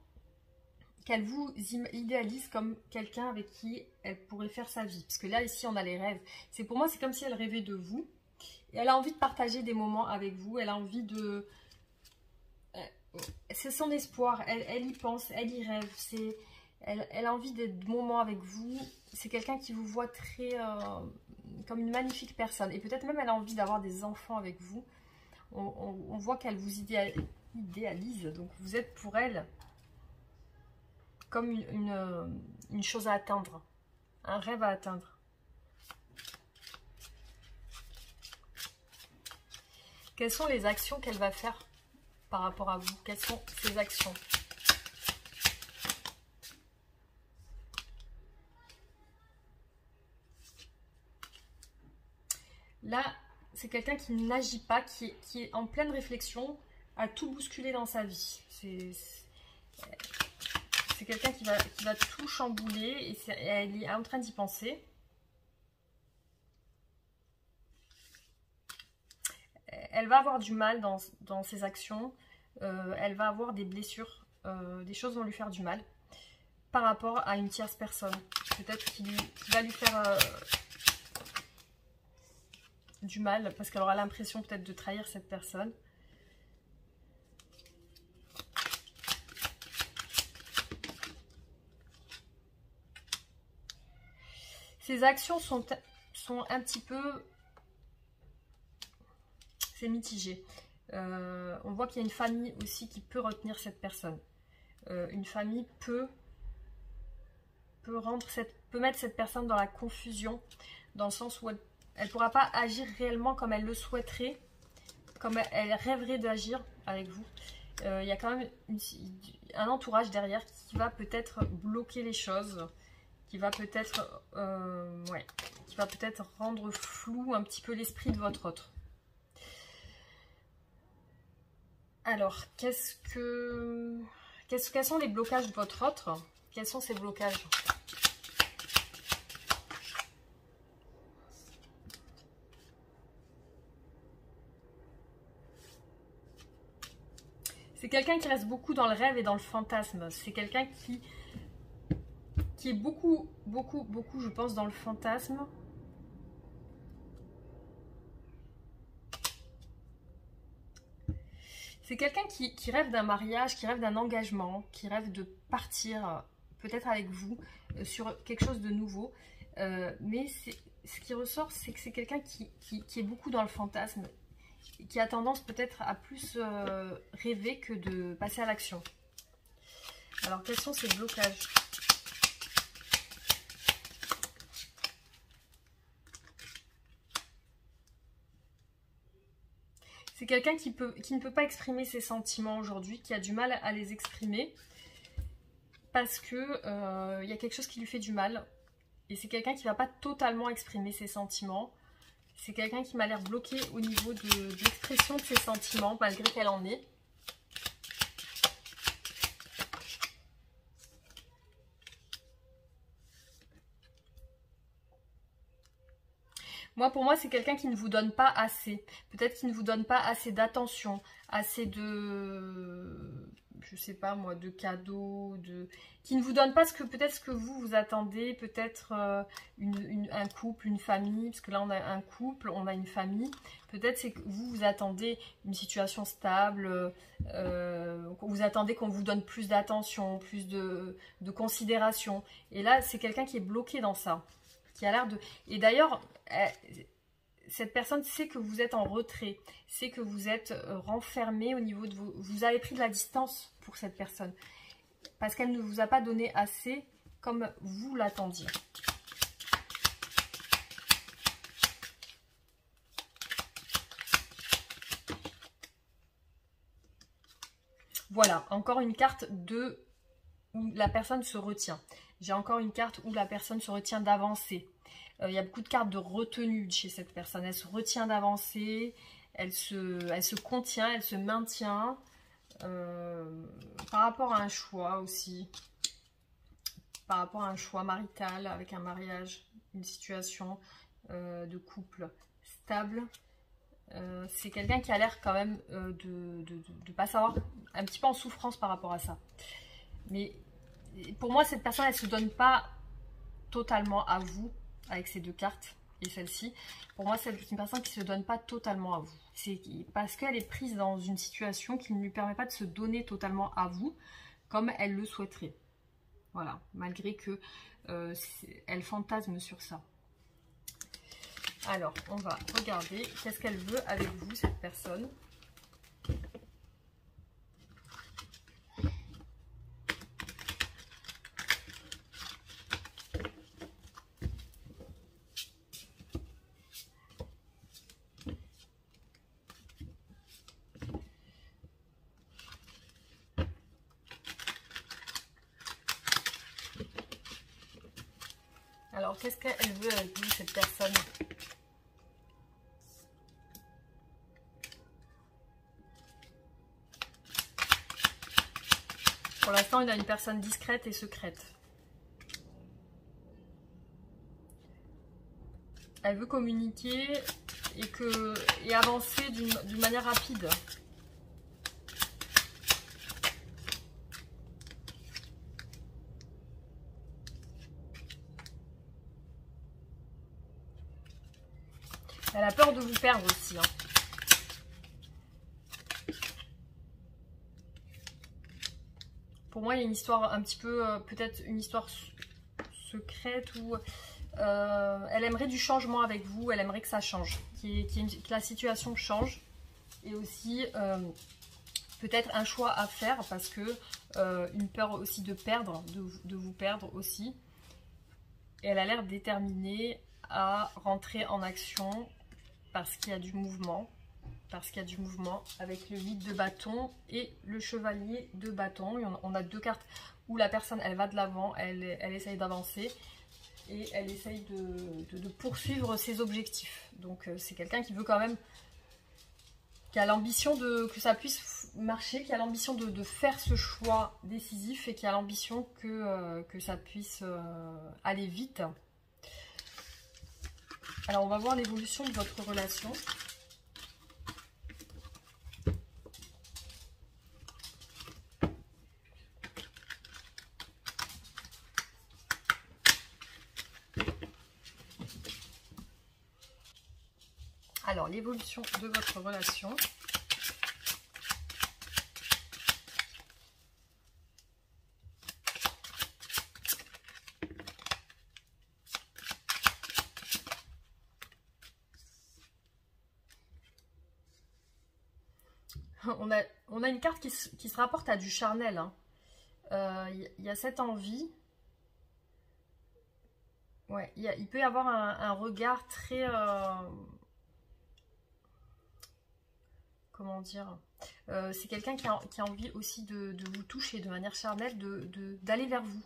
Speaker 1: qu'elle vous idéalise comme quelqu'un avec qui elle pourrait faire sa vie. Parce que là, ici, on a les rêves. Pour moi, c'est comme si elle rêvait de vous. Et elle a envie de partager des moments avec vous. Elle a envie de... C'est son espoir. Elle y pense, elle y rêve. Elle a envie de moments avec vous. C'est quelqu'un qui vous voit très... comme une magnifique personne. Et peut-être même elle a envie d'avoir des enfants avec vous. On voit qu'elle vous idéalise. Donc vous êtes pour elle comme une chose à atteindre. Un rêve à atteindre. Quelles sont les actions qu'elle va faire par rapport à vous? Quelles sont ses actions? Là, c'est quelqu'un qui n'agit pas, qui est en pleine réflexion, à tout bousculer dans sa vie. C'est quelqu'un qui va tout chambouler et elle est en train d'y penser. Elle va avoir du mal dans ses actions. Elle va avoir des blessures. Des choses vont lui faire du mal par rapport à une tierce personne. Peut-être qu'il va lui faire du mal parce qu'elle aura l'impression peut-être de trahir cette personne. Ses actions sont un petit peu... C'est mitigé. On voit qu'il y a une famille aussi qui peut retenir cette personne. Une famille peut mettre cette personne dans la confusion, dans le sens où elle ne pourra pas agir réellement comme elle le souhaiterait, comme elle rêverait d'agir avec vous. Il y a quand même un entourage derrière qui va peut-être bloquer les choses, qui va peut-être rendre flou un petit peu l'esprit de votre autre. Alors, quels sont les blocages de votre autre? Quels sont ces blocages? C'est quelqu'un qui reste beaucoup dans le rêve et dans le fantasme. C'est quelqu'un qui est beaucoup, je pense, dans le fantasme. C'est quelqu'un qui rêve d'un mariage, qui rêve d'un engagement, qui rêve de partir peut-être avec vous sur quelque chose de nouveau. Mais ce qui ressort, c'est que c'est quelqu'un qui est beaucoup dans le fantasme, qui a tendance peut-être à plus rêver que de passer à l'action. Alors, quels sont ces blocages ? C'est quelqu'un qui ne peut pas exprimer ses sentiments aujourd'hui, qui a du mal à les exprimer parce que y a quelque chose qui lui fait du mal. Et c'est quelqu'un qui ne va pas totalement exprimer ses sentiments. C'est quelqu'un qui m'a l'air bloqué au niveau de l'expression de ses sentiments, malgré qu'elle en ait. Pour moi, c'est quelqu'un qui ne vous donne pas assez. Peut-être qu'il ne vous donne pas assez d'attention, assez de... je sais pas moi, de cadeaux, qui ne vous donne pas peut-être ce que vous attendez, peut-être un couple, une famille, parce que là on a un couple, on a une famille. Peut-être c'est que vous attendez une situation stable, vous attendez qu'on vous donne plus d'attention, plus de considération. Et là, c'est quelqu'un qui est bloqué dans ça. Qui a l'air de... Et d'ailleurs, cette personne sait que vous êtes en retrait, sait que vous êtes renfermé au niveau de vous. Vous avez pris de la distance pour cette personne, parce qu'elle ne vous a pas donné assez comme vous l'attendiez. Voilà, encore une carte où la personne se retient. J'ai encore une carte où la personne se retient d'avancer. Il y a beaucoup de cartes de retenue chez cette personne. Elle se retient d'avancer, elle se contient, elle se maintient. Par rapport à un choix aussi. Par rapport à un choix marital, avec un mariage, une situation de couple stable. C'est quelqu'un qui a l'air quand même de ne pas savoir, un petit peu en souffrance par rapport à ça. Mais pour moi, cette personne, elle ne se donne pas totalement à vous, avec ces deux cartes et celle-ci. Pour moi, c'est une personne qui ne se donne pas totalement à vous. C'est parce qu'elle est prise dans une situation qui ne lui permet pas de se donner totalement à vous, comme elle le souhaiterait. Voilà, malgré que elle fantasme sur ça. Alors, on va regarder qu'est-ce qu'elle veut avec vous, cette personne. Alors, qu'est-ce qu'elle veut avec vous, cette personne? Pour l'instant, il a une personne discrète et secrète. Elle veut communiquer et avancer d'une manière rapide. Elle a peur de vous perdre aussi. Hein. Pour moi, il y a une histoire un petit peu, peut-être une histoire secrète où elle aimerait du changement avec vous, elle aimerait que ça change, que la situation change. Et aussi, peut-être un choix à faire parce que une peur aussi de perdre, de vous perdre aussi. Et elle a l'air déterminée à rentrer en action parce qu'il y a du mouvement. Parce qu'il y a du mouvement avec le 8 de bâton et le chevalier de bâton. On a deux cartes où la personne, elle va de l'avant, elle essaye d'avancer et elle essaye de poursuivre ses objectifs. Donc c'est quelqu'un qui veut quand même, qui a l'ambition que ça puisse marcher, qui a l'ambition de faire ce choix décisif et qui a l'ambition que ça puisse aller vite. Alors on va voir l'évolution de votre relation. Alors, l'évolution de votre relation. On a une carte qui se rapporte à du charnel. Hein. Y a cette envie. Ouais, il peut y avoir un regard très... comment dire, c'est quelqu'un qui a envie aussi de vous toucher de manière charnelle, d'aller vers vous.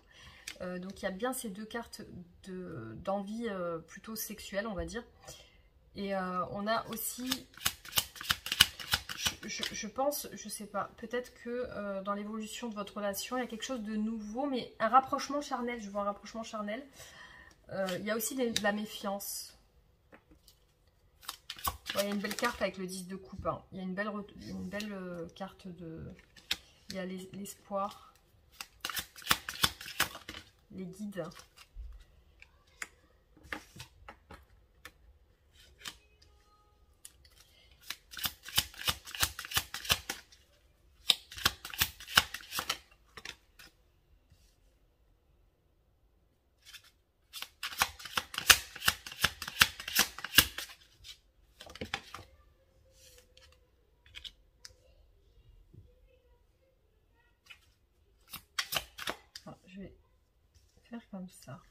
Speaker 1: Donc il y a bien ces deux cartes d'envie plutôt sexuelle, on va dire. Et on a aussi, je pense, je sais pas, peut-être que dans l'évolution de votre relation, il y a quelque chose de nouveau, mais un rapprochement charnel, je vois un rapprochement charnel. Il y a aussi de la méfiance. Ouais, il y a une belle carte avec le 10 de coupe. Hein. Il y a une belle carte de... Il y a l'espoir, les guides. Je vais faire comme ça.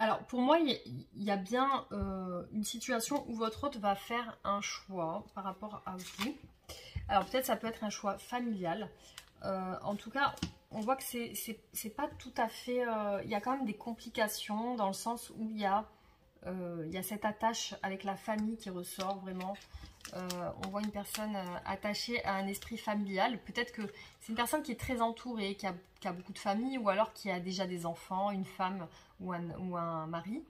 Speaker 1: Alors pour moi, il y a bien une situation où votre hôte va faire un choix par rapport à vous. Alors peut-être ça peut être un choix familial. En tout cas, on voit que c'est pas tout à fait... il y a quand même des complications dans le sens où il y a cette attache avec la famille qui ressort vraiment. On voit une personne attachée à un esprit familial. Peut-être que c'est une personne qui est très entourée, qui a beaucoup de famille, ou alors qui a déjà des enfants, une femme ou un mari.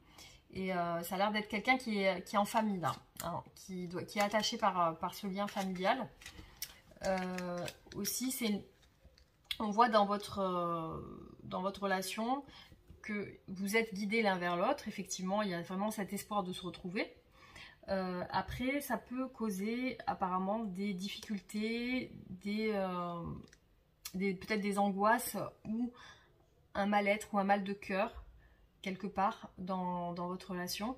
Speaker 1: Et ça a l'air d'être quelqu'un qui est en famille là, hein, qui est attaché par ce lien familial. Aussi, on voit dans votre relation que vous êtes guidés l'un vers l'autre. Effectivement, il y a vraiment cet espoir de se retrouver. Après, ça peut causer apparemment des difficultés, peut-être des angoisses ou un mal-être ou un mal de cœur quelque part dans votre relation.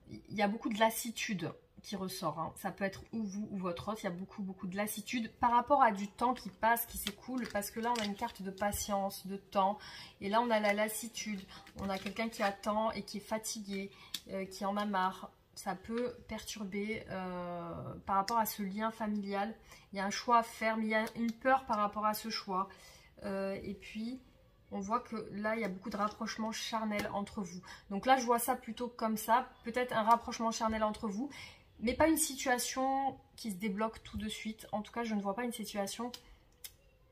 Speaker 1: Il y a beaucoup de lassitude qui ressort, hein. Ça peut être ou vous ou votre autre. Il y a beaucoup de lassitude par rapport à du temps qui passe, qui s'écoule, parce que là on a une carte de patience, de temps, et là on a la lassitude. On a quelqu'un qui attend et qui est fatigué, qui en a marre. Ça peut perturber par rapport à ce lien familial. Il y a un choix à faire, mais il y a une peur par rapport à ce choix. Et puis, on voit que là, il y a beaucoup de rapprochements charnels entre vous. Donc là, je vois ça plutôt comme ça. Peut-être un rapprochement charnel entre vous, mais pas une situation qui se débloque tout de suite. En tout cas, je ne vois pas une situation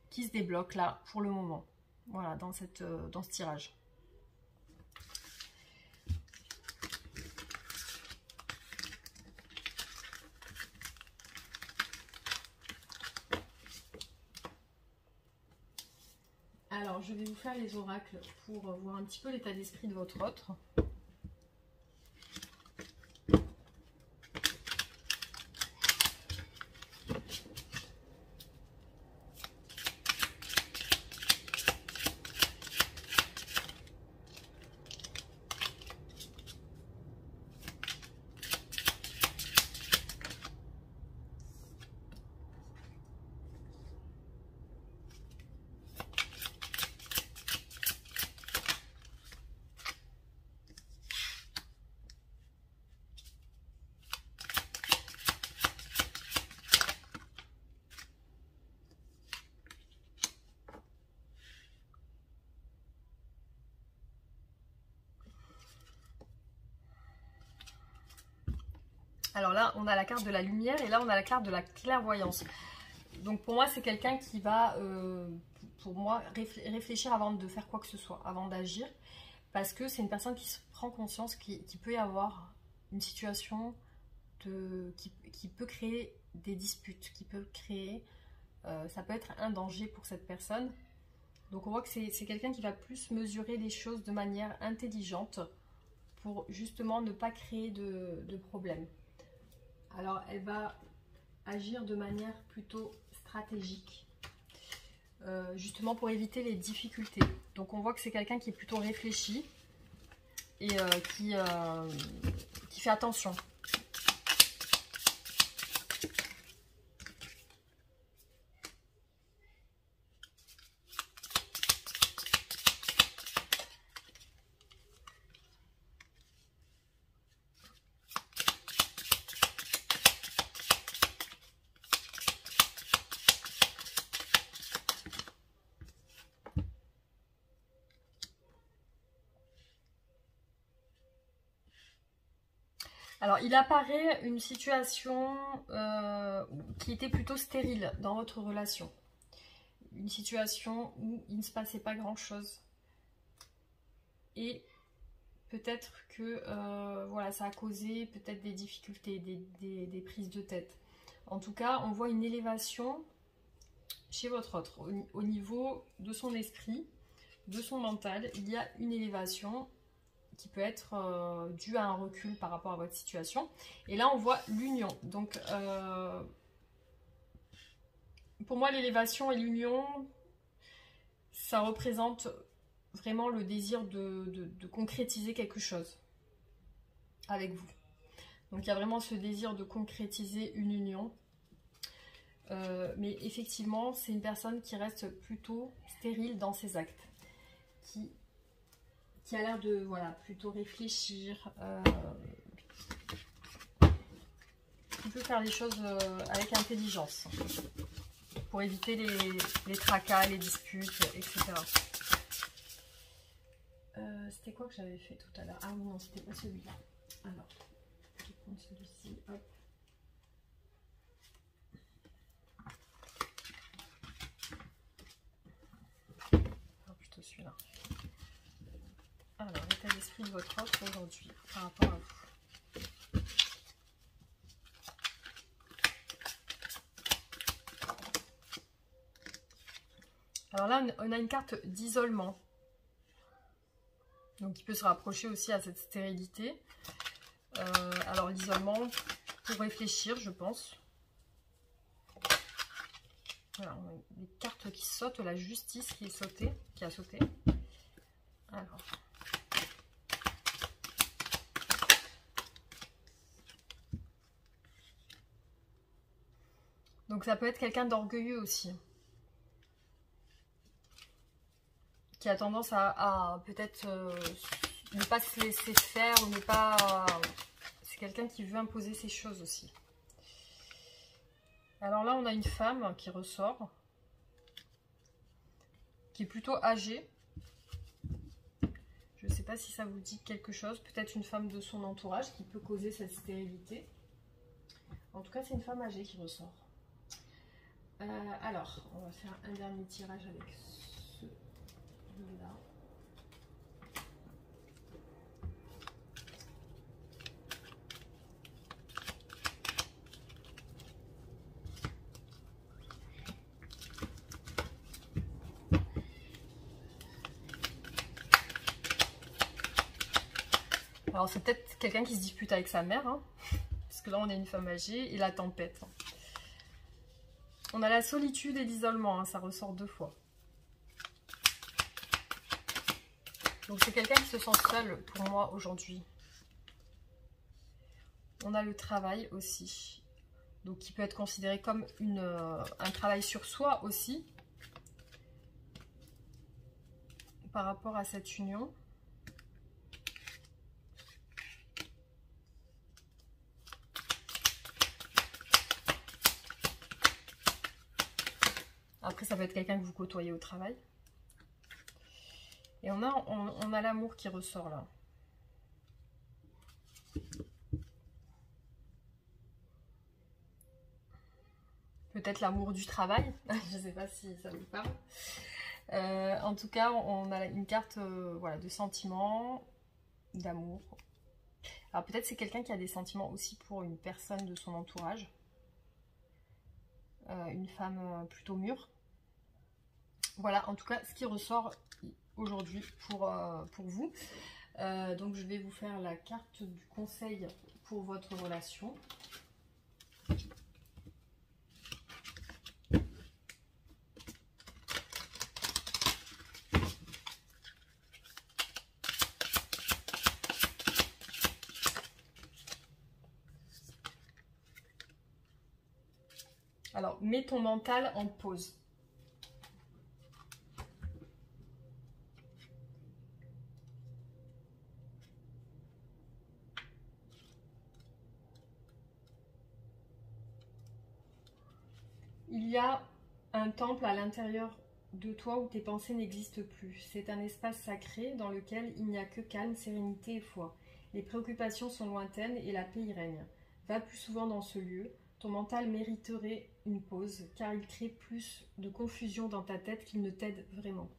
Speaker 1: qui se débloque là, pour le moment. Voilà, dans ce tirage. Alors, je vais vous faire les oracles pour voir un petit peu l'état d'esprit de votre autre. Alors là, on a la carte de la lumière et là, on a la carte de la clairvoyance. Donc pour moi, c'est quelqu'un qui va, pour moi, réfléchir avant de faire quoi que ce soit, avant d'agir. Parce que c'est une personne qui se prend conscience qu'il peut y avoir une situation qui peut créer des disputes, qui peut créer... ça peut être un danger pour cette personne. Donc on voit que c'est quelqu'un qui va plus mesurer les choses de manière intelligente pour justement ne pas créer de problème. Alors, elle va agir de manière plutôt stratégique, justement pour éviter les difficultés. Donc, on voit que c'est quelqu'un qui est plutôt réfléchi et qui fait attention. Alors, il apparaît une situation qui était plutôt stérile dans votre relation. Une situation où il ne se passait pas grand-chose. Et peut-être que voilà, ça a causé peut-être des difficultés, des prises de tête. En tout cas, on voit une élévation chez votre autre. Au niveau de son esprit, de son mental, il y a une élévation qui peut être due à un recul par rapport à votre situation. Et là, on voit l'union. Donc, pour moi, l'élévation et l'union, ça représente vraiment le désir de concrétiser quelque chose avec vous. Donc, il y a vraiment ce désir de concrétiser une union. Mais effectivement, c'est une personne qui reste plutôt stérile dans ses actes, qui qui a l'air de, voilà, plutôt réfléchir. On peut faire les choses avec intelligence pour éviter les tracas, les disputes, etc. C'était quoi que j'avais fait tout à l'heure? Ah oui, non, c'était pas celui-là. Alors, je vais prendre celui-ci. Hop. Ah, plutôt celui-là. Alors, l'état d'esprit de votre autre aujourd'hui par rapport à vous. Alors là, on a une carte d'isolement. Donc, il peut se rapprocher aussi à cette stérilité. Alors, l'isolement, pour réfléchir, je pense. Voilà, on a des cartes qui sautent, la justice qui est sautée, qui a sauté. Alors. Donc, ça peut être quelqu'un d'orgueilleux aussi. Qui a tendance à peut-être ne pas se laisser faire ou ne pas... c'est quelqu'un qui veut imposer ses choses aussi. Alors là, on a une femme qui ressort, qui est plutôt âgée. Je ne sais pas si ça vous dit quelque chose. Peut-être une femme de son entourage qui peut causer cette stérilité. En tout cas, c'est une femme âgée qui ressort. Alors, on va faire un dernier tirage avec celui-là. Alors, c'est peut-être quelqu'un qui se dispute avec sa mère, hein, parce que là, on a une femme âgée et la tempête. On a la solitude et l'isolement, hein, ça ressort 2 fois. Donc, c'est quelqu'un qui se sent seul pour moi aujourd'hui. On a le travail aussi, donc qui peut être considéré comme un travail sur soi aussi, par rapport à cette union. Après, ça peut être quelqu'un que vous côtoyez au travail. Et on a l'amour qui ressort là. Peut-être l'amour du travail. Je ne sais pas si ça vous parle. En tout cas, on a une carte voilà, de sentiments, d'amour. Alors peut-être c'est quelqu'un qui a des sentiments aussi pour une personne de son entourage. Une femme plutôt mûre. Voilà, en tout cas, ce qui ressort aujourd'hui pour vous. Donc, je vais vous faire la carte du conseil pour votre relation. Alors, mets ton mental en pause. Il y a un temple à l'intérieur de toi où tes pensées n'existent plus. C'est un espace sacré dans lequel il n'y a que calme, sérénité et foi. Les préoccupations sont lointaines et la paix y règne. Va plus souvent dans ce lieu. Ton mental mériterait une pause car il crée plus de confusion dans ta tête qu'il ne t'aide vraiment.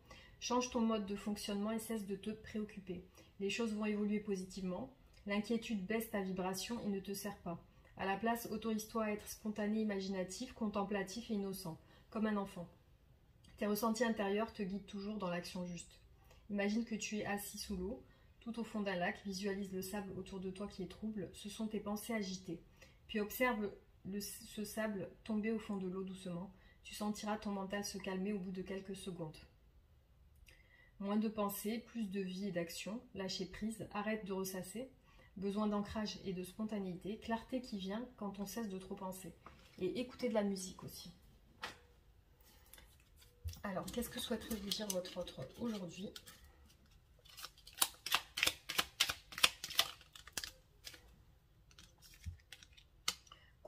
Speaker 1: Change ton mode de fonctionnement et cesse de te préoccuper. Les choses vont évoluer positivement. L'inquiétude baisse ta vibration et ne te sert pas. À la place, autorise-toi à être spontané, imaginatif, contemplatif et innocent, comme un enfant. Tes ressentis intérieurs te guident toujours dans l'action juste. Imagine que tu es assis sous l'eau, tout au fond d'un lac, visualise le sable autour de toi qui est trouble, ce sont tes pensées agitées. Puis observe ce sable tomber au fond de l'eau doucement, tu sentiras ton mental se calmer au bout de quelques secondes. Moins de pensées, plus de vie et d'action, lâcher prise, arrête de ressasser. Besoin d'ancrage et de spontanéité, clarté qui vient quand on cesse de trop penser. Et écouter de la musique aussi. Alors, qu'est-ce que souhaiterait vous dire votre autre aujourd'hui?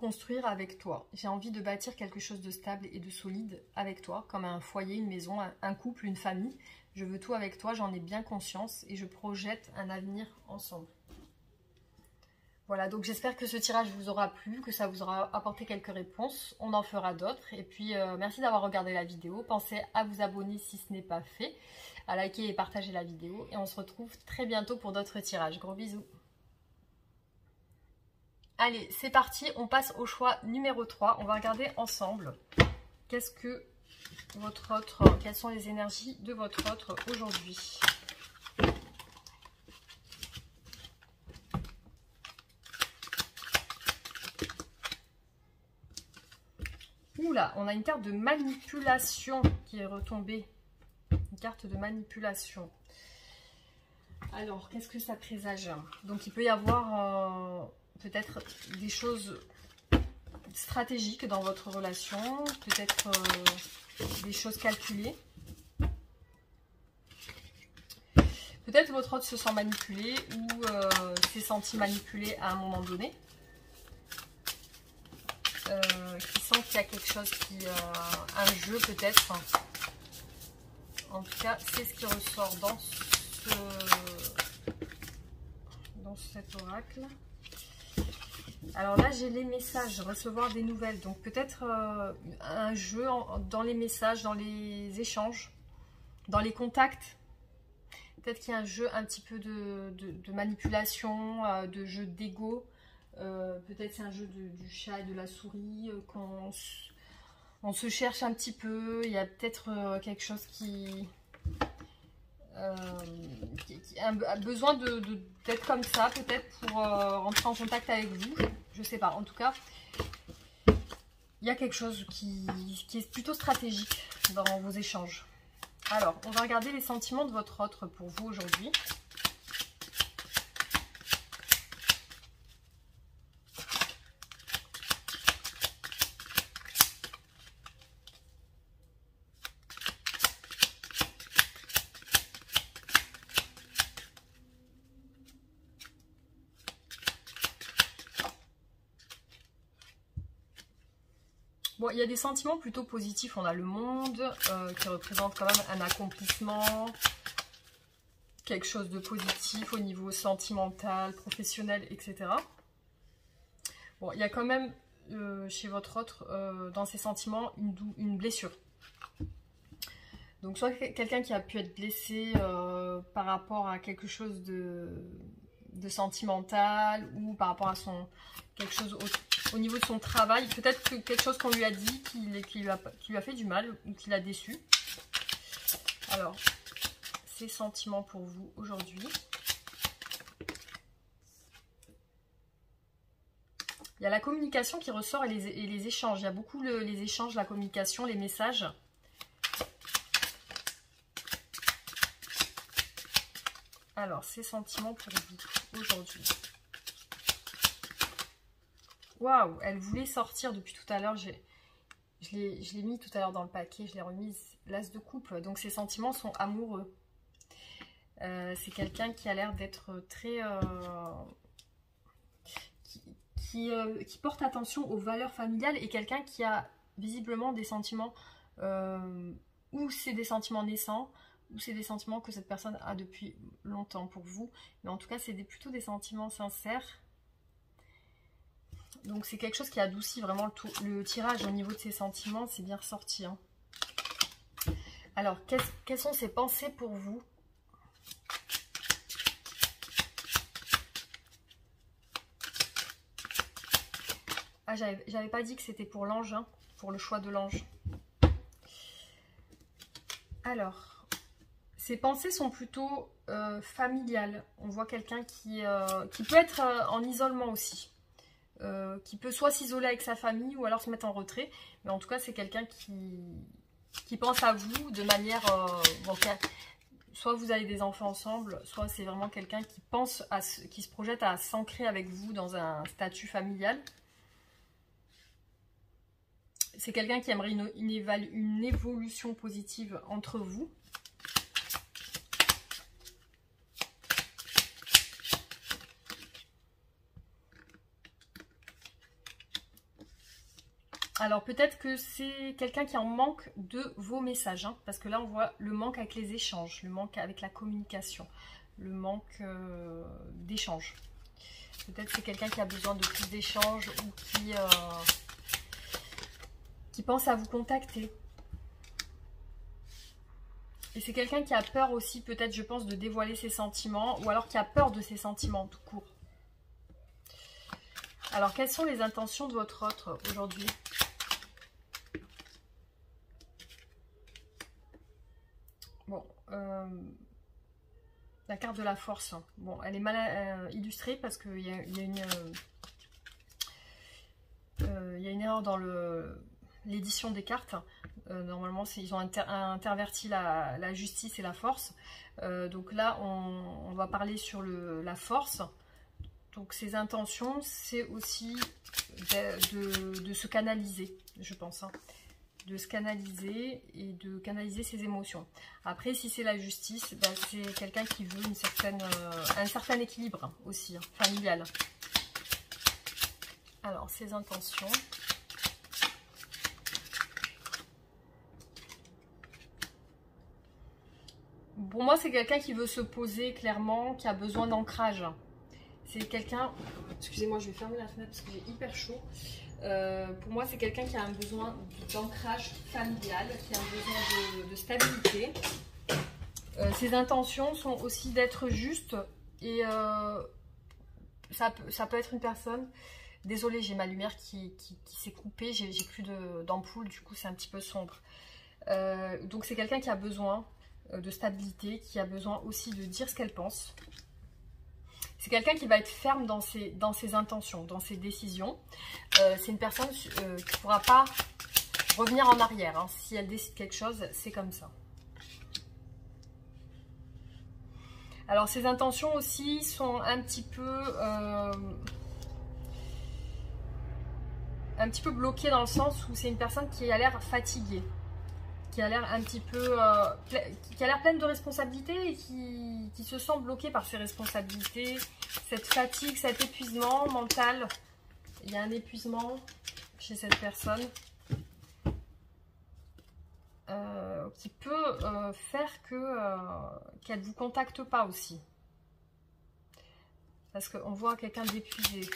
Speaker 1: construire avec toi. J'ai envie de bâtir quelque chose de stable et de solide avec toi, comme un foyer, une maison, un couple, une famille. Je veux tout avec toi, j'en ai bien conscience et je projette un avenir ensemble. Voilà, donc j'espère que ce tirage vous aura plu, que ça vous aura apporté quelques réponses. On en fera d'autres. Et puis, merci d'avoir regardé la vidéo. Pensez à vous abonner si ce n'est pas fait, à liker et partager la vidéo. Et on se retrouve très bientôt pour d'autres tirages. Gros bisous. Allez, c'est parti. On passe au choix numéro 3. On va regarder ensemble qu'est-ce que votre autre, quelles sont les énergies de votre autre aujourd'hui. Oula, on a une carte de manipulation qui est retombée. Une carte de manipulation. Alors, qu'est-ce que ça présage? Donc, il peut y avoir peut-être des choses stratégiques dans votre relation. Peut-être des choses calculées. Peut-être votre autre se sent manipulé ou s'est senti manipulé à un moment donné. Qui sent qu'il y a quelque chose un jeu peut-être. En tout cas, c'est ce qui ressort dans cet oracle. Alors là, j'ai les messages, recevoir des nouvelles. Donc peut-être un jeu dans les messages, dans les échanges, dans les contacts. Peut-être qu'il y a un jeu un petit peu de manipulation, de jeu d'ego. Peut-être c'est un jeu du chat et de la souris, on se cherche un petit peu, il y a peut-être quelque chose qui a besoin d'être comme ça, peut-être pour rentrer en contact avec vous, je sais pas. En tout cas, il y a quelque chose qui est plutôt stratégique dans vos échanges. Alors, on va regarder les sentiments de votre autre pour vous aujourd'hui. Bon, il y a des sentiments plutôt positifs. On a le monde qui représente quand même un accomplissement, quelque chose de positif au niveau sentimental, professionnel, etc. Bon, il y a quand même chez votre autre, dans ses sentiments, une blessure. Donc, soit quelqu'un qui a pu être blessé par rapport à quelque chose de sentimental ou par rapport à quelque chose au niveau de son travail, peut-être que quelque chose qu'on lui a dit qui lui a fait du mal ou qui l'a déçu. Alors, ces sentiments pour vous aujourd'hui. Il y a la communication qui ressort et les échanges. Il y a beaucoup les échanges, la communication, les messages. Alors, ces sentiments pour vous aujourd'hui. Waouh, elle voulait sortir depuis tout à l'heure. Je l'ai mis tout à l'heure dans le paquet. Je l'ai remise l'as de coupe. Donc, ses sentiments sont amoureux. C'est quelqu'un qui a l'air d'être très... qui porte attention aux valeurs familiales et quelqu'un qui a visiblement des sentiments ou c'est des sentiments naissants ou c'est des sentiments que cette personne a depuis longtemps pour vous. Mais en tout cas, c'est plutôt des sentiments sincères. Donc c'est quelque chose qui adoucit vraiment le tirage au niveau de ses sentiments. C'est bien ressorti. Hein. Alors, quelles sont ses pensées pour vous? Ah, j'avais pas dit que c'était pour l'ange, hein, pour le choix de l'ange. Alors, ses pensées sont plutôt familiales. On voit quelqu'un qui peut être en isolement aussi. Qui peut soit s'isoler avec sa famille ou alors se mettre en retrait. Mais en tout cas, c'est quelqu'un qui pense à vous de manière... soit vous avez des enfants ensemble, soit c'est vraiment quelqu'un qui pense qui se projette à s'ancrer avec vous dans un statut familial. C'est quelqu'un qui aimerait une évolution positive entre vous. Alors peut-être que c'est quelqu'un qui est en manque de vos messages, hein, parce que là on voit le manque avec les échanges, le manque avec la communication, le manque d'échanges. Peut-être c'est quelqu'un qui a besoin de plus d'échanges ou qui pense à vous contacter. Et c'est quelqu'un qui a peur aussi, peut-être, je pense, de dévoiler ses sentiments, ou alors qui a peur de ses sentiments tout court. Alors, quelles sont les intentions de votre autre aujourd'hui? Bon, la carte de la force. Bon, elle est mal illustrée parce qu'il y a une erreur dans l'édition des cartes. Normalement, ils ont interverti la justice et la force. Donc là, on va parler sur la force. Donc ces intentions, c'est aussi de se canaliser, je pense. Hein. De se canaliser et de canaliser ses émotions. Après, si c'est la justice, ben, c'est quelqu'un qui veut un certain équilibre aussi, hein, familial. Alors, ses intentions... Pour moi, c'est quelqu'un qui veut se poser clairement, qui a besoin d'ancrage. C'est quelqu'un... Excusez-moi, je vais fermer la fenêtre parce que j'ai hyper chaud. Pour moi, c'est quelqu'un qui a un besoin d'ancrage familial, qui a un besoin de stabilité. Ses intentions sont aussi d'être juste et ça peut être une personne... Désolée, j'ai ma lumière qui s'est coupée, j'ai plus d'ampoule, du coup c'est un petit peu sombre. Donc c'est quelqu'un qui a besoin de stabilité, qui a besoin aussi de dire ce qu'elle pense. C'est quelqu'un qui va être ferme dans ses intentions, dans ses décisions. C'est une personne qui ne pourra pas revenir en arrière. Hein. Si elle décide quelque chose, c'est comme ça. Alors, ses intentions aussi sont un petit peu bloquées dans le sens où c'est une personne qui a l'air fatiguée. Qui a l'air un petit peu, qui a l'air pleine de responsabilités et qui se sent bloquée par ses responsabilités, cette fatigue, cet épuisement mental. Il y a un épuisement chez cette personne qui peut faire qu'elle ne vous contacte pas aussi. Parce qu'on voit quelqu'un d'épuisé.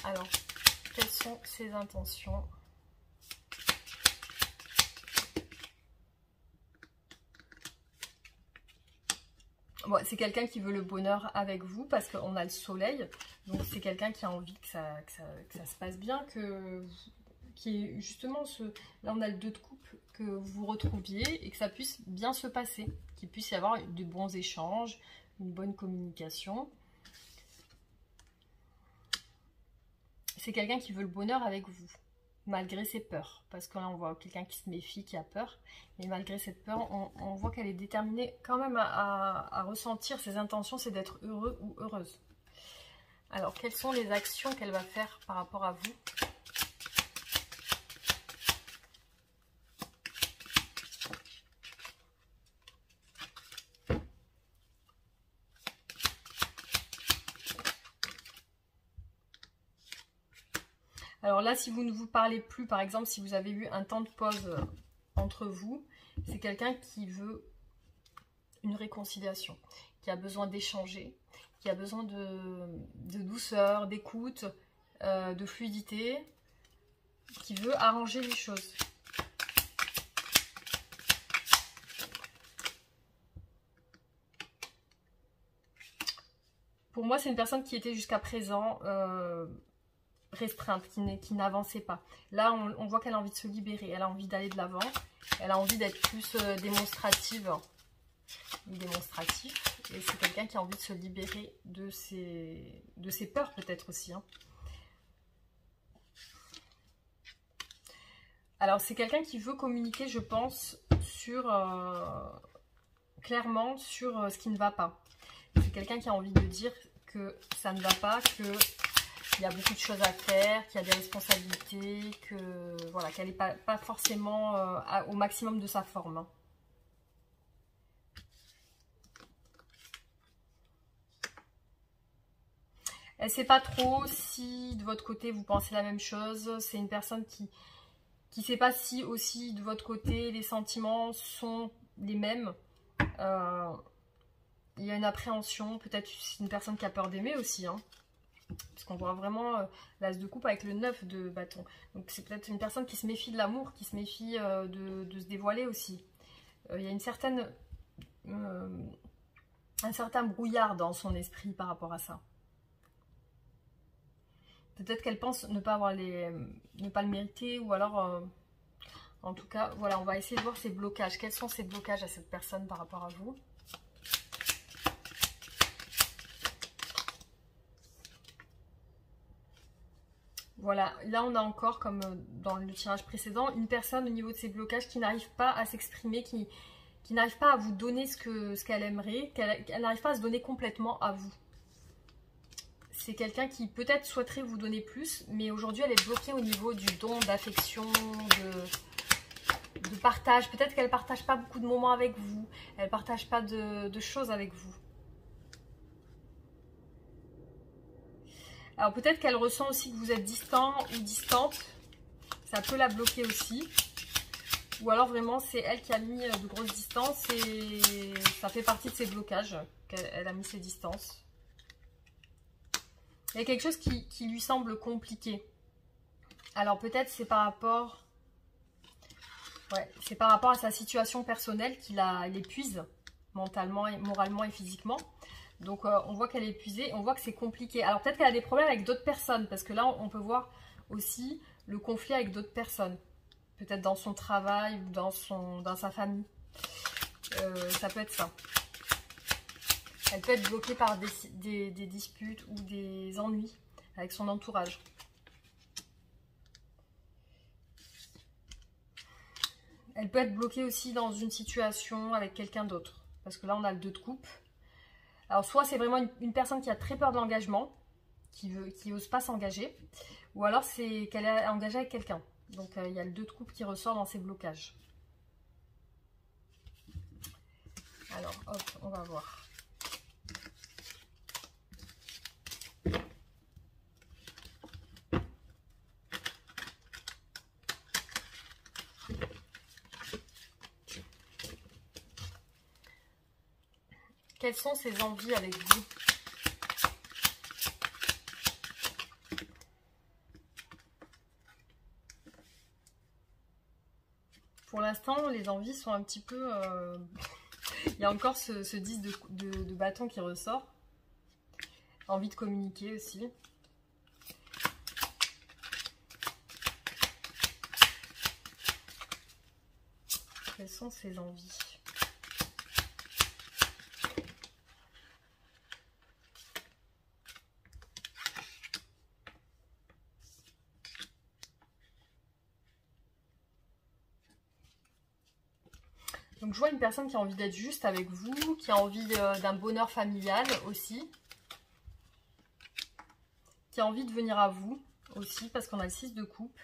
Speaker 1: Alors, quelles sont ses intentions ? Bon, c'est quelqu'un qui veut le bonheur avec vous parce qu'on a le soleil. Donc c'est quelqu'un qui a envie que ça se passe bien, qui est justement là on a le 2 de coupe, que vous vous retrouviez et que ça puisse bien se passer. Qu'il puisse y avoir de bons échanges, une bonne communication. C'est quelqu'un qui veut le bonheur avec vous. Malgré ses peurs, parce que là on voit quelqu'un qui se méfie, qui a peur, mais malgré cette peur, on voit qu'elle est déterminée quand même à ressentir ses intentions, c'est d'être heureux ou heureuse. Alors, quelles sont les actions qu'elle va faire par rapport à vous ? Alors là, si vous ne vous parlez plus, par exemple, si vous avez eu un temps de pause entre vous, c'est quelqu'un qui veut une réconciliation, qui a besoin d'échanger, qui a besoin de douceur, d'écoute, de fluidité, qui veut arranger les choses. Pour moi, c'est une personne qui était jusqu'à présent... restreinte, qui n'avançait pas. Là, on voit qu'elle a envie de se libérer, elle a envie d'aller de l'avant, elle a envie d'être plus démonstrative ou démonstratif, et c'est quelqu'un qui a envie de se libérer de ses peurs peut-être aussi. Hein. Alors, c'est quelqu'un qui veut communiquer, je pense, clairement sur ce qui ne va pas. C'est quelqu'un qui a envie de dire que ça ne va pas, que il y a beaucoup de choses à faire, qu'il y a des responsabilités, voilà, qu'elle n'est pas forcément au maximum de sa forme. Hein. Elle sait pas trop si de votre côté vous pensez la même chose. C'est une personne qui ne sait pas si aussi de votre côté les sentiments sont les mêmes. Il y a une appréhension, peut-être c'est une personne qui a peur d'aimer aussi, hein. Parce qu'on voit vraiment l'as de coupe avec le 9 de bâton. Donc c'est peut-être une personne qui se méfie de l'amour, qui se méfie de se dévoiler aussi. Il y a une certaine, un certain brouillard dans son esprit par rapport à ça. Peut-être qu'elle pense ne pas avoir ne pas le mériter, ou alors, en tout cas, voilà, on va essayer de voir ses blocages. Quels sont ses blocages à cette personne par rapport à vous? Voilà, là on a encore, comme dans le tirage précédent, une personne au niveau de ses blocages qui n'arrive pas à s'exprimer, qui n'arrive pas à vous donner ce qu'elle aimerait, qu'elle n'arrive pas à se donner complètement à vous. C'est quelqu'un qui peut-être souhaiterait vous donner plus, mais aujourd'hui elle est bloquée au niveau du don, d'affection, de partage. Peut-être qu'elle ne partage pas beaucoup de moments avec vous, elle ne partage pas de choses avec vous. Alors peut-être qu'elle ressent aussi que vous êtes distant ou distante, ça peut la bloquer aussi. Ou alors vraiment c'est elle qui a mis de grosses distances et ça fait partie de ses blocages, qu'elle a mis ses distances. Il y a quelque chose qui lui semble compliqué. Alors peut-être c'est par rapport... Ouais, c'est par rapport à sa situation personnelle qu'il l'épuise mentalement, moralement et physiquement. Donc on voit qu'elle est épuisée, on voit que c'est compliqué. Alors peut-être qu'elle a des problèmes avec d'autres personnes, parce que là on peut voir aussi le conflit avec d'autres personnes. Peut-être dans son travail ou dans sa famille. Ça peut être ça. Elle peut être bloquée par des disputes ou des ennuis avec son entourage. Elle peut être bloquée aussi dans une situation avec quelqu'un d'autre. Parce que là on a le 2 de coupe. Alors soit c'est vraiment une personne qui a très peur de l'engagement, qui n'ose pas s'engager, ou alors c'est qu'elle est engagée avec quelqu'un. Donc il y a le 2 de coupe qui ressort dans ses blocages. Alors hop, on va voir. Quelles sont ses envies avec vous? Pour l'instant, les envies sont un petit peu... Il y a encore ce 10 de bâton qui ressort. Envie de communiquer aussi. Quelles sont ses envies? Donc je vois une personne qui a envie d'être juste avec vous, qui a envie d'un bonheur familial aussi, qui a envie de venir à vous aussi, parce qu'on a le 6 de coupe.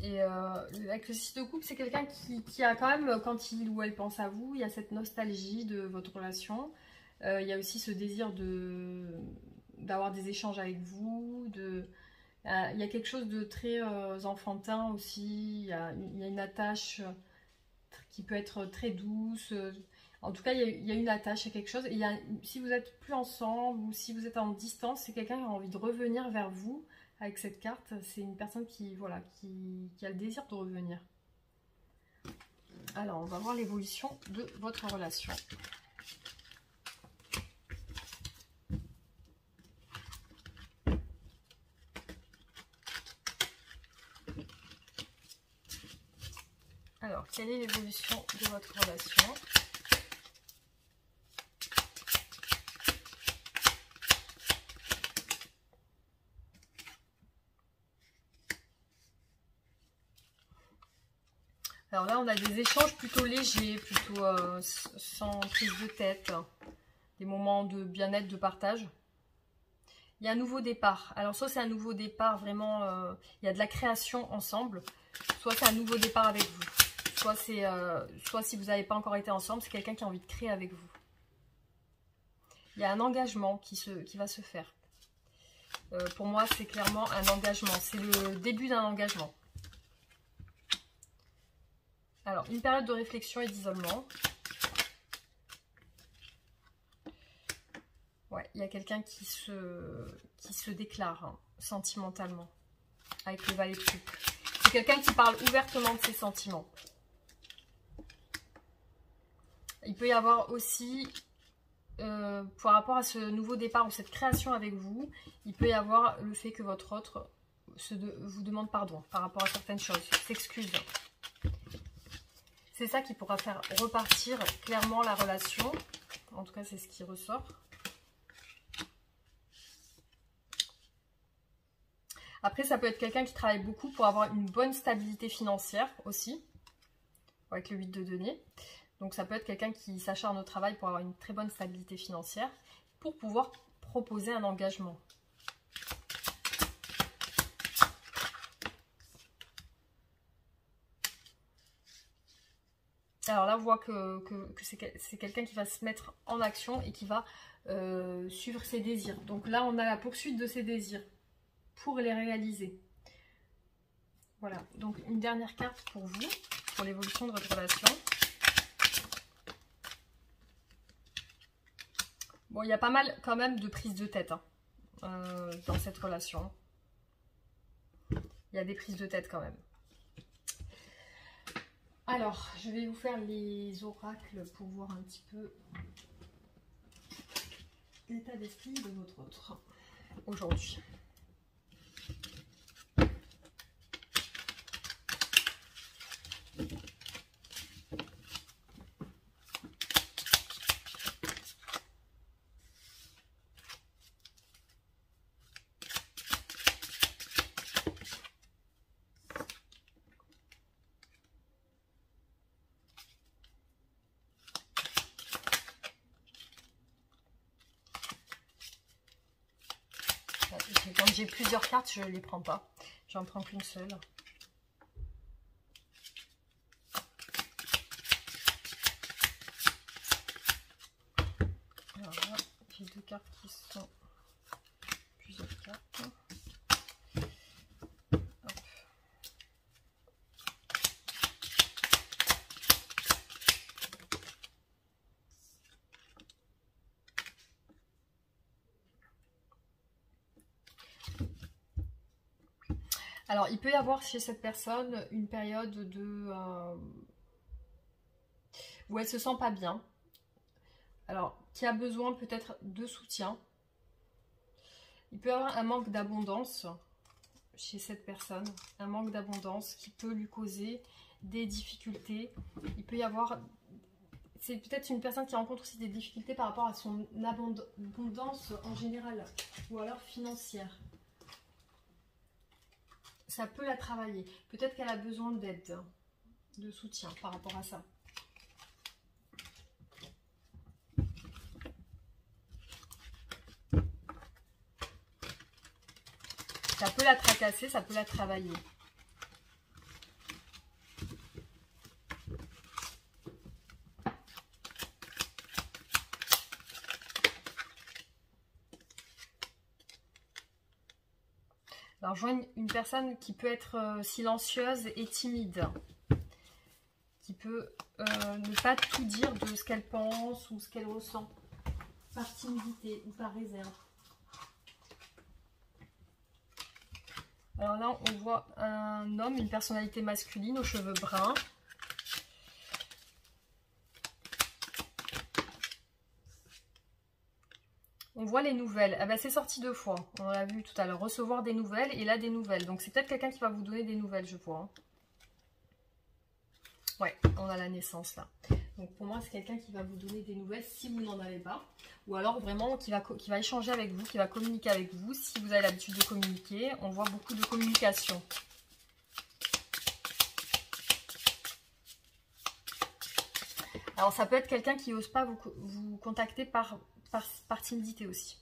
Speaker 1: Et avec le 6 de coupe, c'est quelqu'un qui a quand même, quand il ou elle pense à vous, il y a cette nostalgie de votre relation. Il y a aussi ce désir d'avoir des échanges avec vous. Il y a quelque chose de très enfantin aussi. Il y a une attache qui peut être très douce. En tout cas, il y a une attache à quelque chose. Et si vous n'êtes plus ensemble ou si vous êtes en distance, c'est quelqu'un qui a envie de revenir vers vous. Avec cette carte, c'est une personne qui a le désir de revenir. Alors, on va voir l'évolution de votre relation. Alors, quelle est l'évolution de votre relation ? Alors là, on a des échanges plutôt légers, plutôt sans prise de tête, des moments de bien-être, de partage. Il y a un nouveau départ. Alors soit c'est un nouveau départ, vraiment, il y a de la création ensemble, soit c'est un nouveau départ avec vous. Soit si vous n'avez pas encore été ensemble, c'est quelqu'un qui a envie de créer avec vous. Il y a un engagement qui va se faire. Pour moi, c'est clairement un engagement. C'est le début d'un engagement. Alors, une période de réflexion et d'isolement. Ouais, il y a quelqu'un qui se déclare hein, sentimentalement avec le valet de coupe. C'est quelqu'un qui parle ouvertement de ses sentiments. Il peut y avoir aussi, par rapport à ce nouveau départ ou cette création avec vous, il peut y avoir le fait que votre autre vous demande pardon par rapport à certaines choses, s'excuse. C'est ça qui pourra faire repartir clairement la relation. En tout cas, c'est ce qui ressort. Après, ça peut être quelqu'un qui travaille beaucoup pour avoir une bonne stabilité financière aussi, avec le 8 de denier. Donc ça peut être quelqu'un qui s'acharne au travail pour avoir une très bonne stabilité financière, pour pouvoir proposer un engagement. Alors là, on voit que c'est quelqu'un qui va se mettre en action et qui va suivre ses désirs. Donc là, on a la poursuite de ses désirs pour les réaliser. Voilà, donc une dernière carte pour vous, pour l'évolution de votre relation. Bon, il y a pas mal quand même de prises de tête hein, dans cette relation. Il y a des prises de tête quand même. Alors, je vais vous faire les oracles pour voir un petit peu l'état d'esprit de votre autre aujourd'hui. Quand j'ai plusieurs cartes, je ne les prends pas. J'en prends qu'une seule. Alors là, j'ai deux cartes qui sont plusieurs cartes. Hop. Alors, il peut y avoir chez cette personne une période de où elle se sent pas bien. Alors, qui a besoin peut-être de soutien. Il peut y avoir un manque d'abondance chez cette personne. Un manque d'abondance qui peut lui causer des difficultés. Il peut y avoir... C'est peut-être une personne qui rencontre aussi des difficultés par rapport à son abondance en général. Ou alors financière. Ça peut la travailler. Peut-être qu'elle a besoin d'aide, de soutien par rapport à ça. Ça peut la tracasser, ça peut la travailler. Alors, je vois une personne qui peut être silencieuse et timide. Qui peut ne pas tout dire de ce qu'elle pense ou ce qu'elle ressent. Par timidité ou par réserve. Alors là, on voit un homme, une personnalité masculine aux cheveux bruns. On voit les nouvelles. Ah ben, c'est sorti deux fois. On l'a vu tout à l'heure. Recevoir des nouvelles et là des nouvelles. Donc c'est peut-être quelqu'un qui va vous donner des nouvelles, je vois. Ouais, on a la naissance là. Donc pour moi, c'est quelqu'un qui va vous donner des nouvelles si vous n'en avez pas. Ou alors vraiment qui va échanger avec vous, qui va communiquer avec vous. Si vous avez l'habitude de communiquer, on voit beaucoup de communication. Alors ça peut être quelqu'un qui n'ose pas vous contacter par timidité aussi.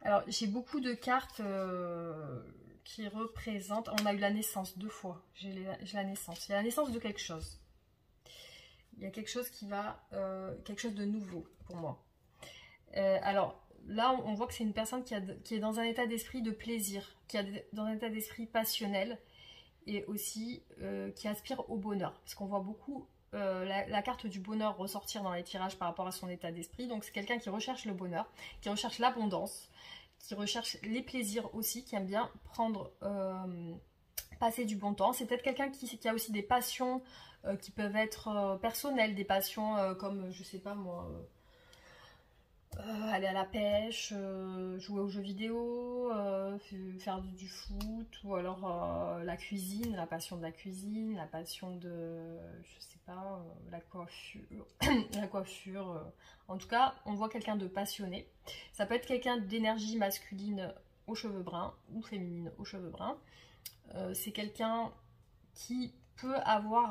Speaker 1: Alors, j'ai beaucoup de cartes qui représentent... On a eu la naissance 2 fois. J'ai la naissance. Il y a la naissance de quelque chose. Il y a quelque chose qui va... quelque chose de nouveau pour moi. Alors, là, on voit que c'est une personne qui est dans un état d'esprit de plaisir, qui est dans un état d'esprit passionnel et aussi qui aspire au bonheur. Parce qu'on voit beaucoup la carte du bonheur ressortir dans les tirages par rapport à son état d'esprit. Donc, c'est quelqu'un qui recherche le bonheur, qui recherche l'abondance, qui recherche les plaisirs aussi, qui aime bien prendre, passer du bon temps. C'est peut-être quelqu'un qui a aussi des passions qui peuvent être personnelles, des passions comme, je sais pas moi... aller à la pêche, jouer aux jeux vidéo, faire du foot, ou alors la cuisine, la passion de la cuisine, la passion de, je sais pas, la coiffure, la coiffure. En tout cas, on voit quelqu'un de passionné. Ça peut être quelqu'un d'énergie masculine aux cheveux bruns ou féminine aux cheveux bruns. C'est quelqu'un qui peut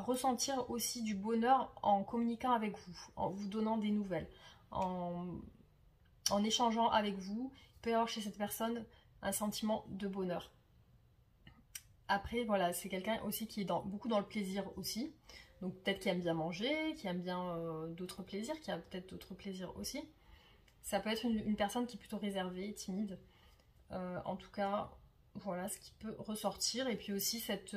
Speaker 1: ressentir aussi du bonheur en communiquant avec vous, en vous donnant des nouvelles, en échangeant avec vous. Il peut y avoir chez cette personne un sentiment de bonheur. Après, voilà, c'est quelqu'un aussi qui est beaucoup dans le plaisir aussi. Donc peut-être qui aime bien manger, qui aime bien d'autres plaisirs, qui a peut-être d'autres plaisirs aussi. Ça peut être une personne qui est plutôt réservée, timide. En tout cas, voilà ce qui peut ressortir. Et puis aussi cette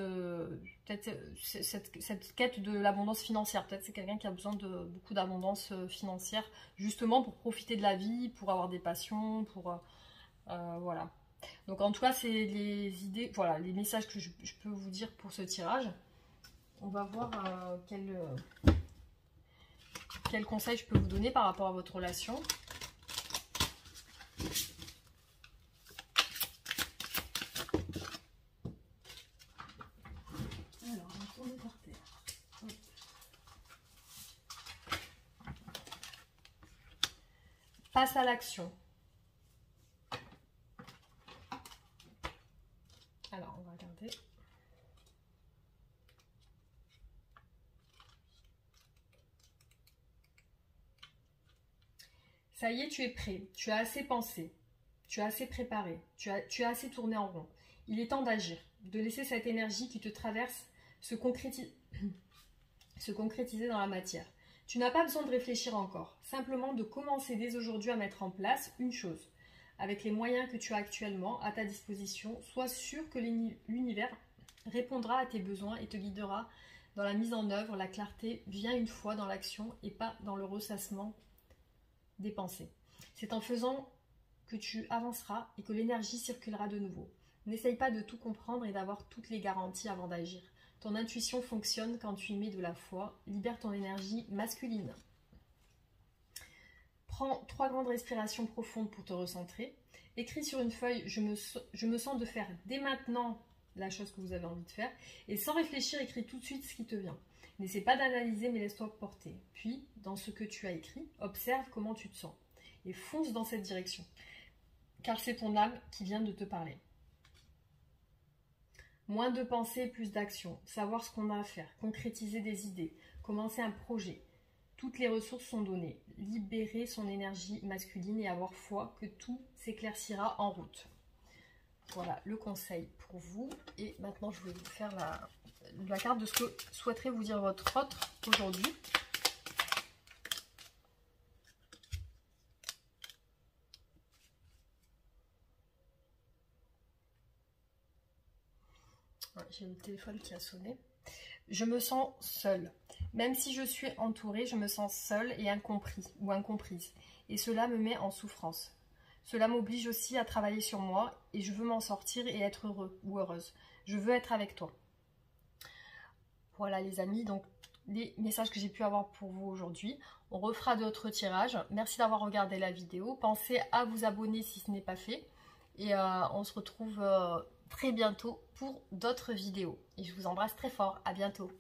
Speaker 1: quête de l'abondance financière. Peut-être c'est quelqu'un qui a besoin de beaucoup d'abondance financière, justement pour profiter de la vie, pour avoir des passions, pour... voilà. Donc en tout cas, c'est les idées, voilà, les messages que je peux vous dire pour ce tirage. On va voir quel conseil je peux vous donner par rapport à votre relation. Alors, on va tourner par terre. Oui. Passe à l'action. Alors, on va regarder. Ça y est, tu es prêt. Tu as assez pensé. Tu as assez préparé. Tu as assez tourné en rond. Il est temps d'agir, de laisser cette énergie qui te traverse se concrétiser dans la matière. Tu n'as pas besoin de réfléchir encore, simplement de commencer dès aujourd'hui à mettre en place une chose. Avec les moyens que tu as actuellement à ta disposition, sois sûr que l'univers répondra à tes besoins et te guidera dans la mise en œuvre. La clarté vient une fois dans l'action et pas dans le ressassement des pensées. C'est en faisant que tu avanceras et que l'énergie circulera de nouveau. N'essaye pas de tout comprendre et d'avoir toutes les garanties avant d'agir. Ton intuition fonctionne quand tu y mets de la foi. Libère ton énergie masculine. Prends 3 grandes respirations profondes pour te recentrer. Écris sur une feuille, je me sens de faire dès maintenant la chose que vous avez envie de faire. Et sans réfléchir, écris tout de suite ce qui te vient. N'essaie pas d'analyser, mais laisse-toi porter. Puis, dans ce que tu as écrit, observe comment tu te sens. Et fonce dans cette direction. Car c'est ton âme qui vient de te parler. Moins de pensée, plus d'action. Savoir ce qu'on a à faire. Concrétiser des idées. Commencer un projet. Toutes les ressources sont données. Libérer son énergie masculine et avoir foi que tout s'éclaircira en route. Voilà le conseil pour vous. Et maintenant, je vais vous faire la carte de ce que souhaiterait vous dire votre autre aujourd'hui. J'ai le téléphone qui a sonné. Je me sens seule. Même si je suis entourée, je me sens seule et incompris ou incomprise. Et cela me met en souffrance. Cela m'oblige aussi à travailler sur moi et je veux m'en sortir et être heureux ou heureuse. Je veux être avec toi. Voilà les amis, donc les messages que j'ai pu avoir pour vous aujourd'hui. On refera d'autres tirages. Merci d'avoir regardé la vidéo. Pensez à vous abonner si ce n'est pas fait. Et on se retrouve très bientôt pour d'autres vidéos. Et je vous embrasse très fort. À bientôt.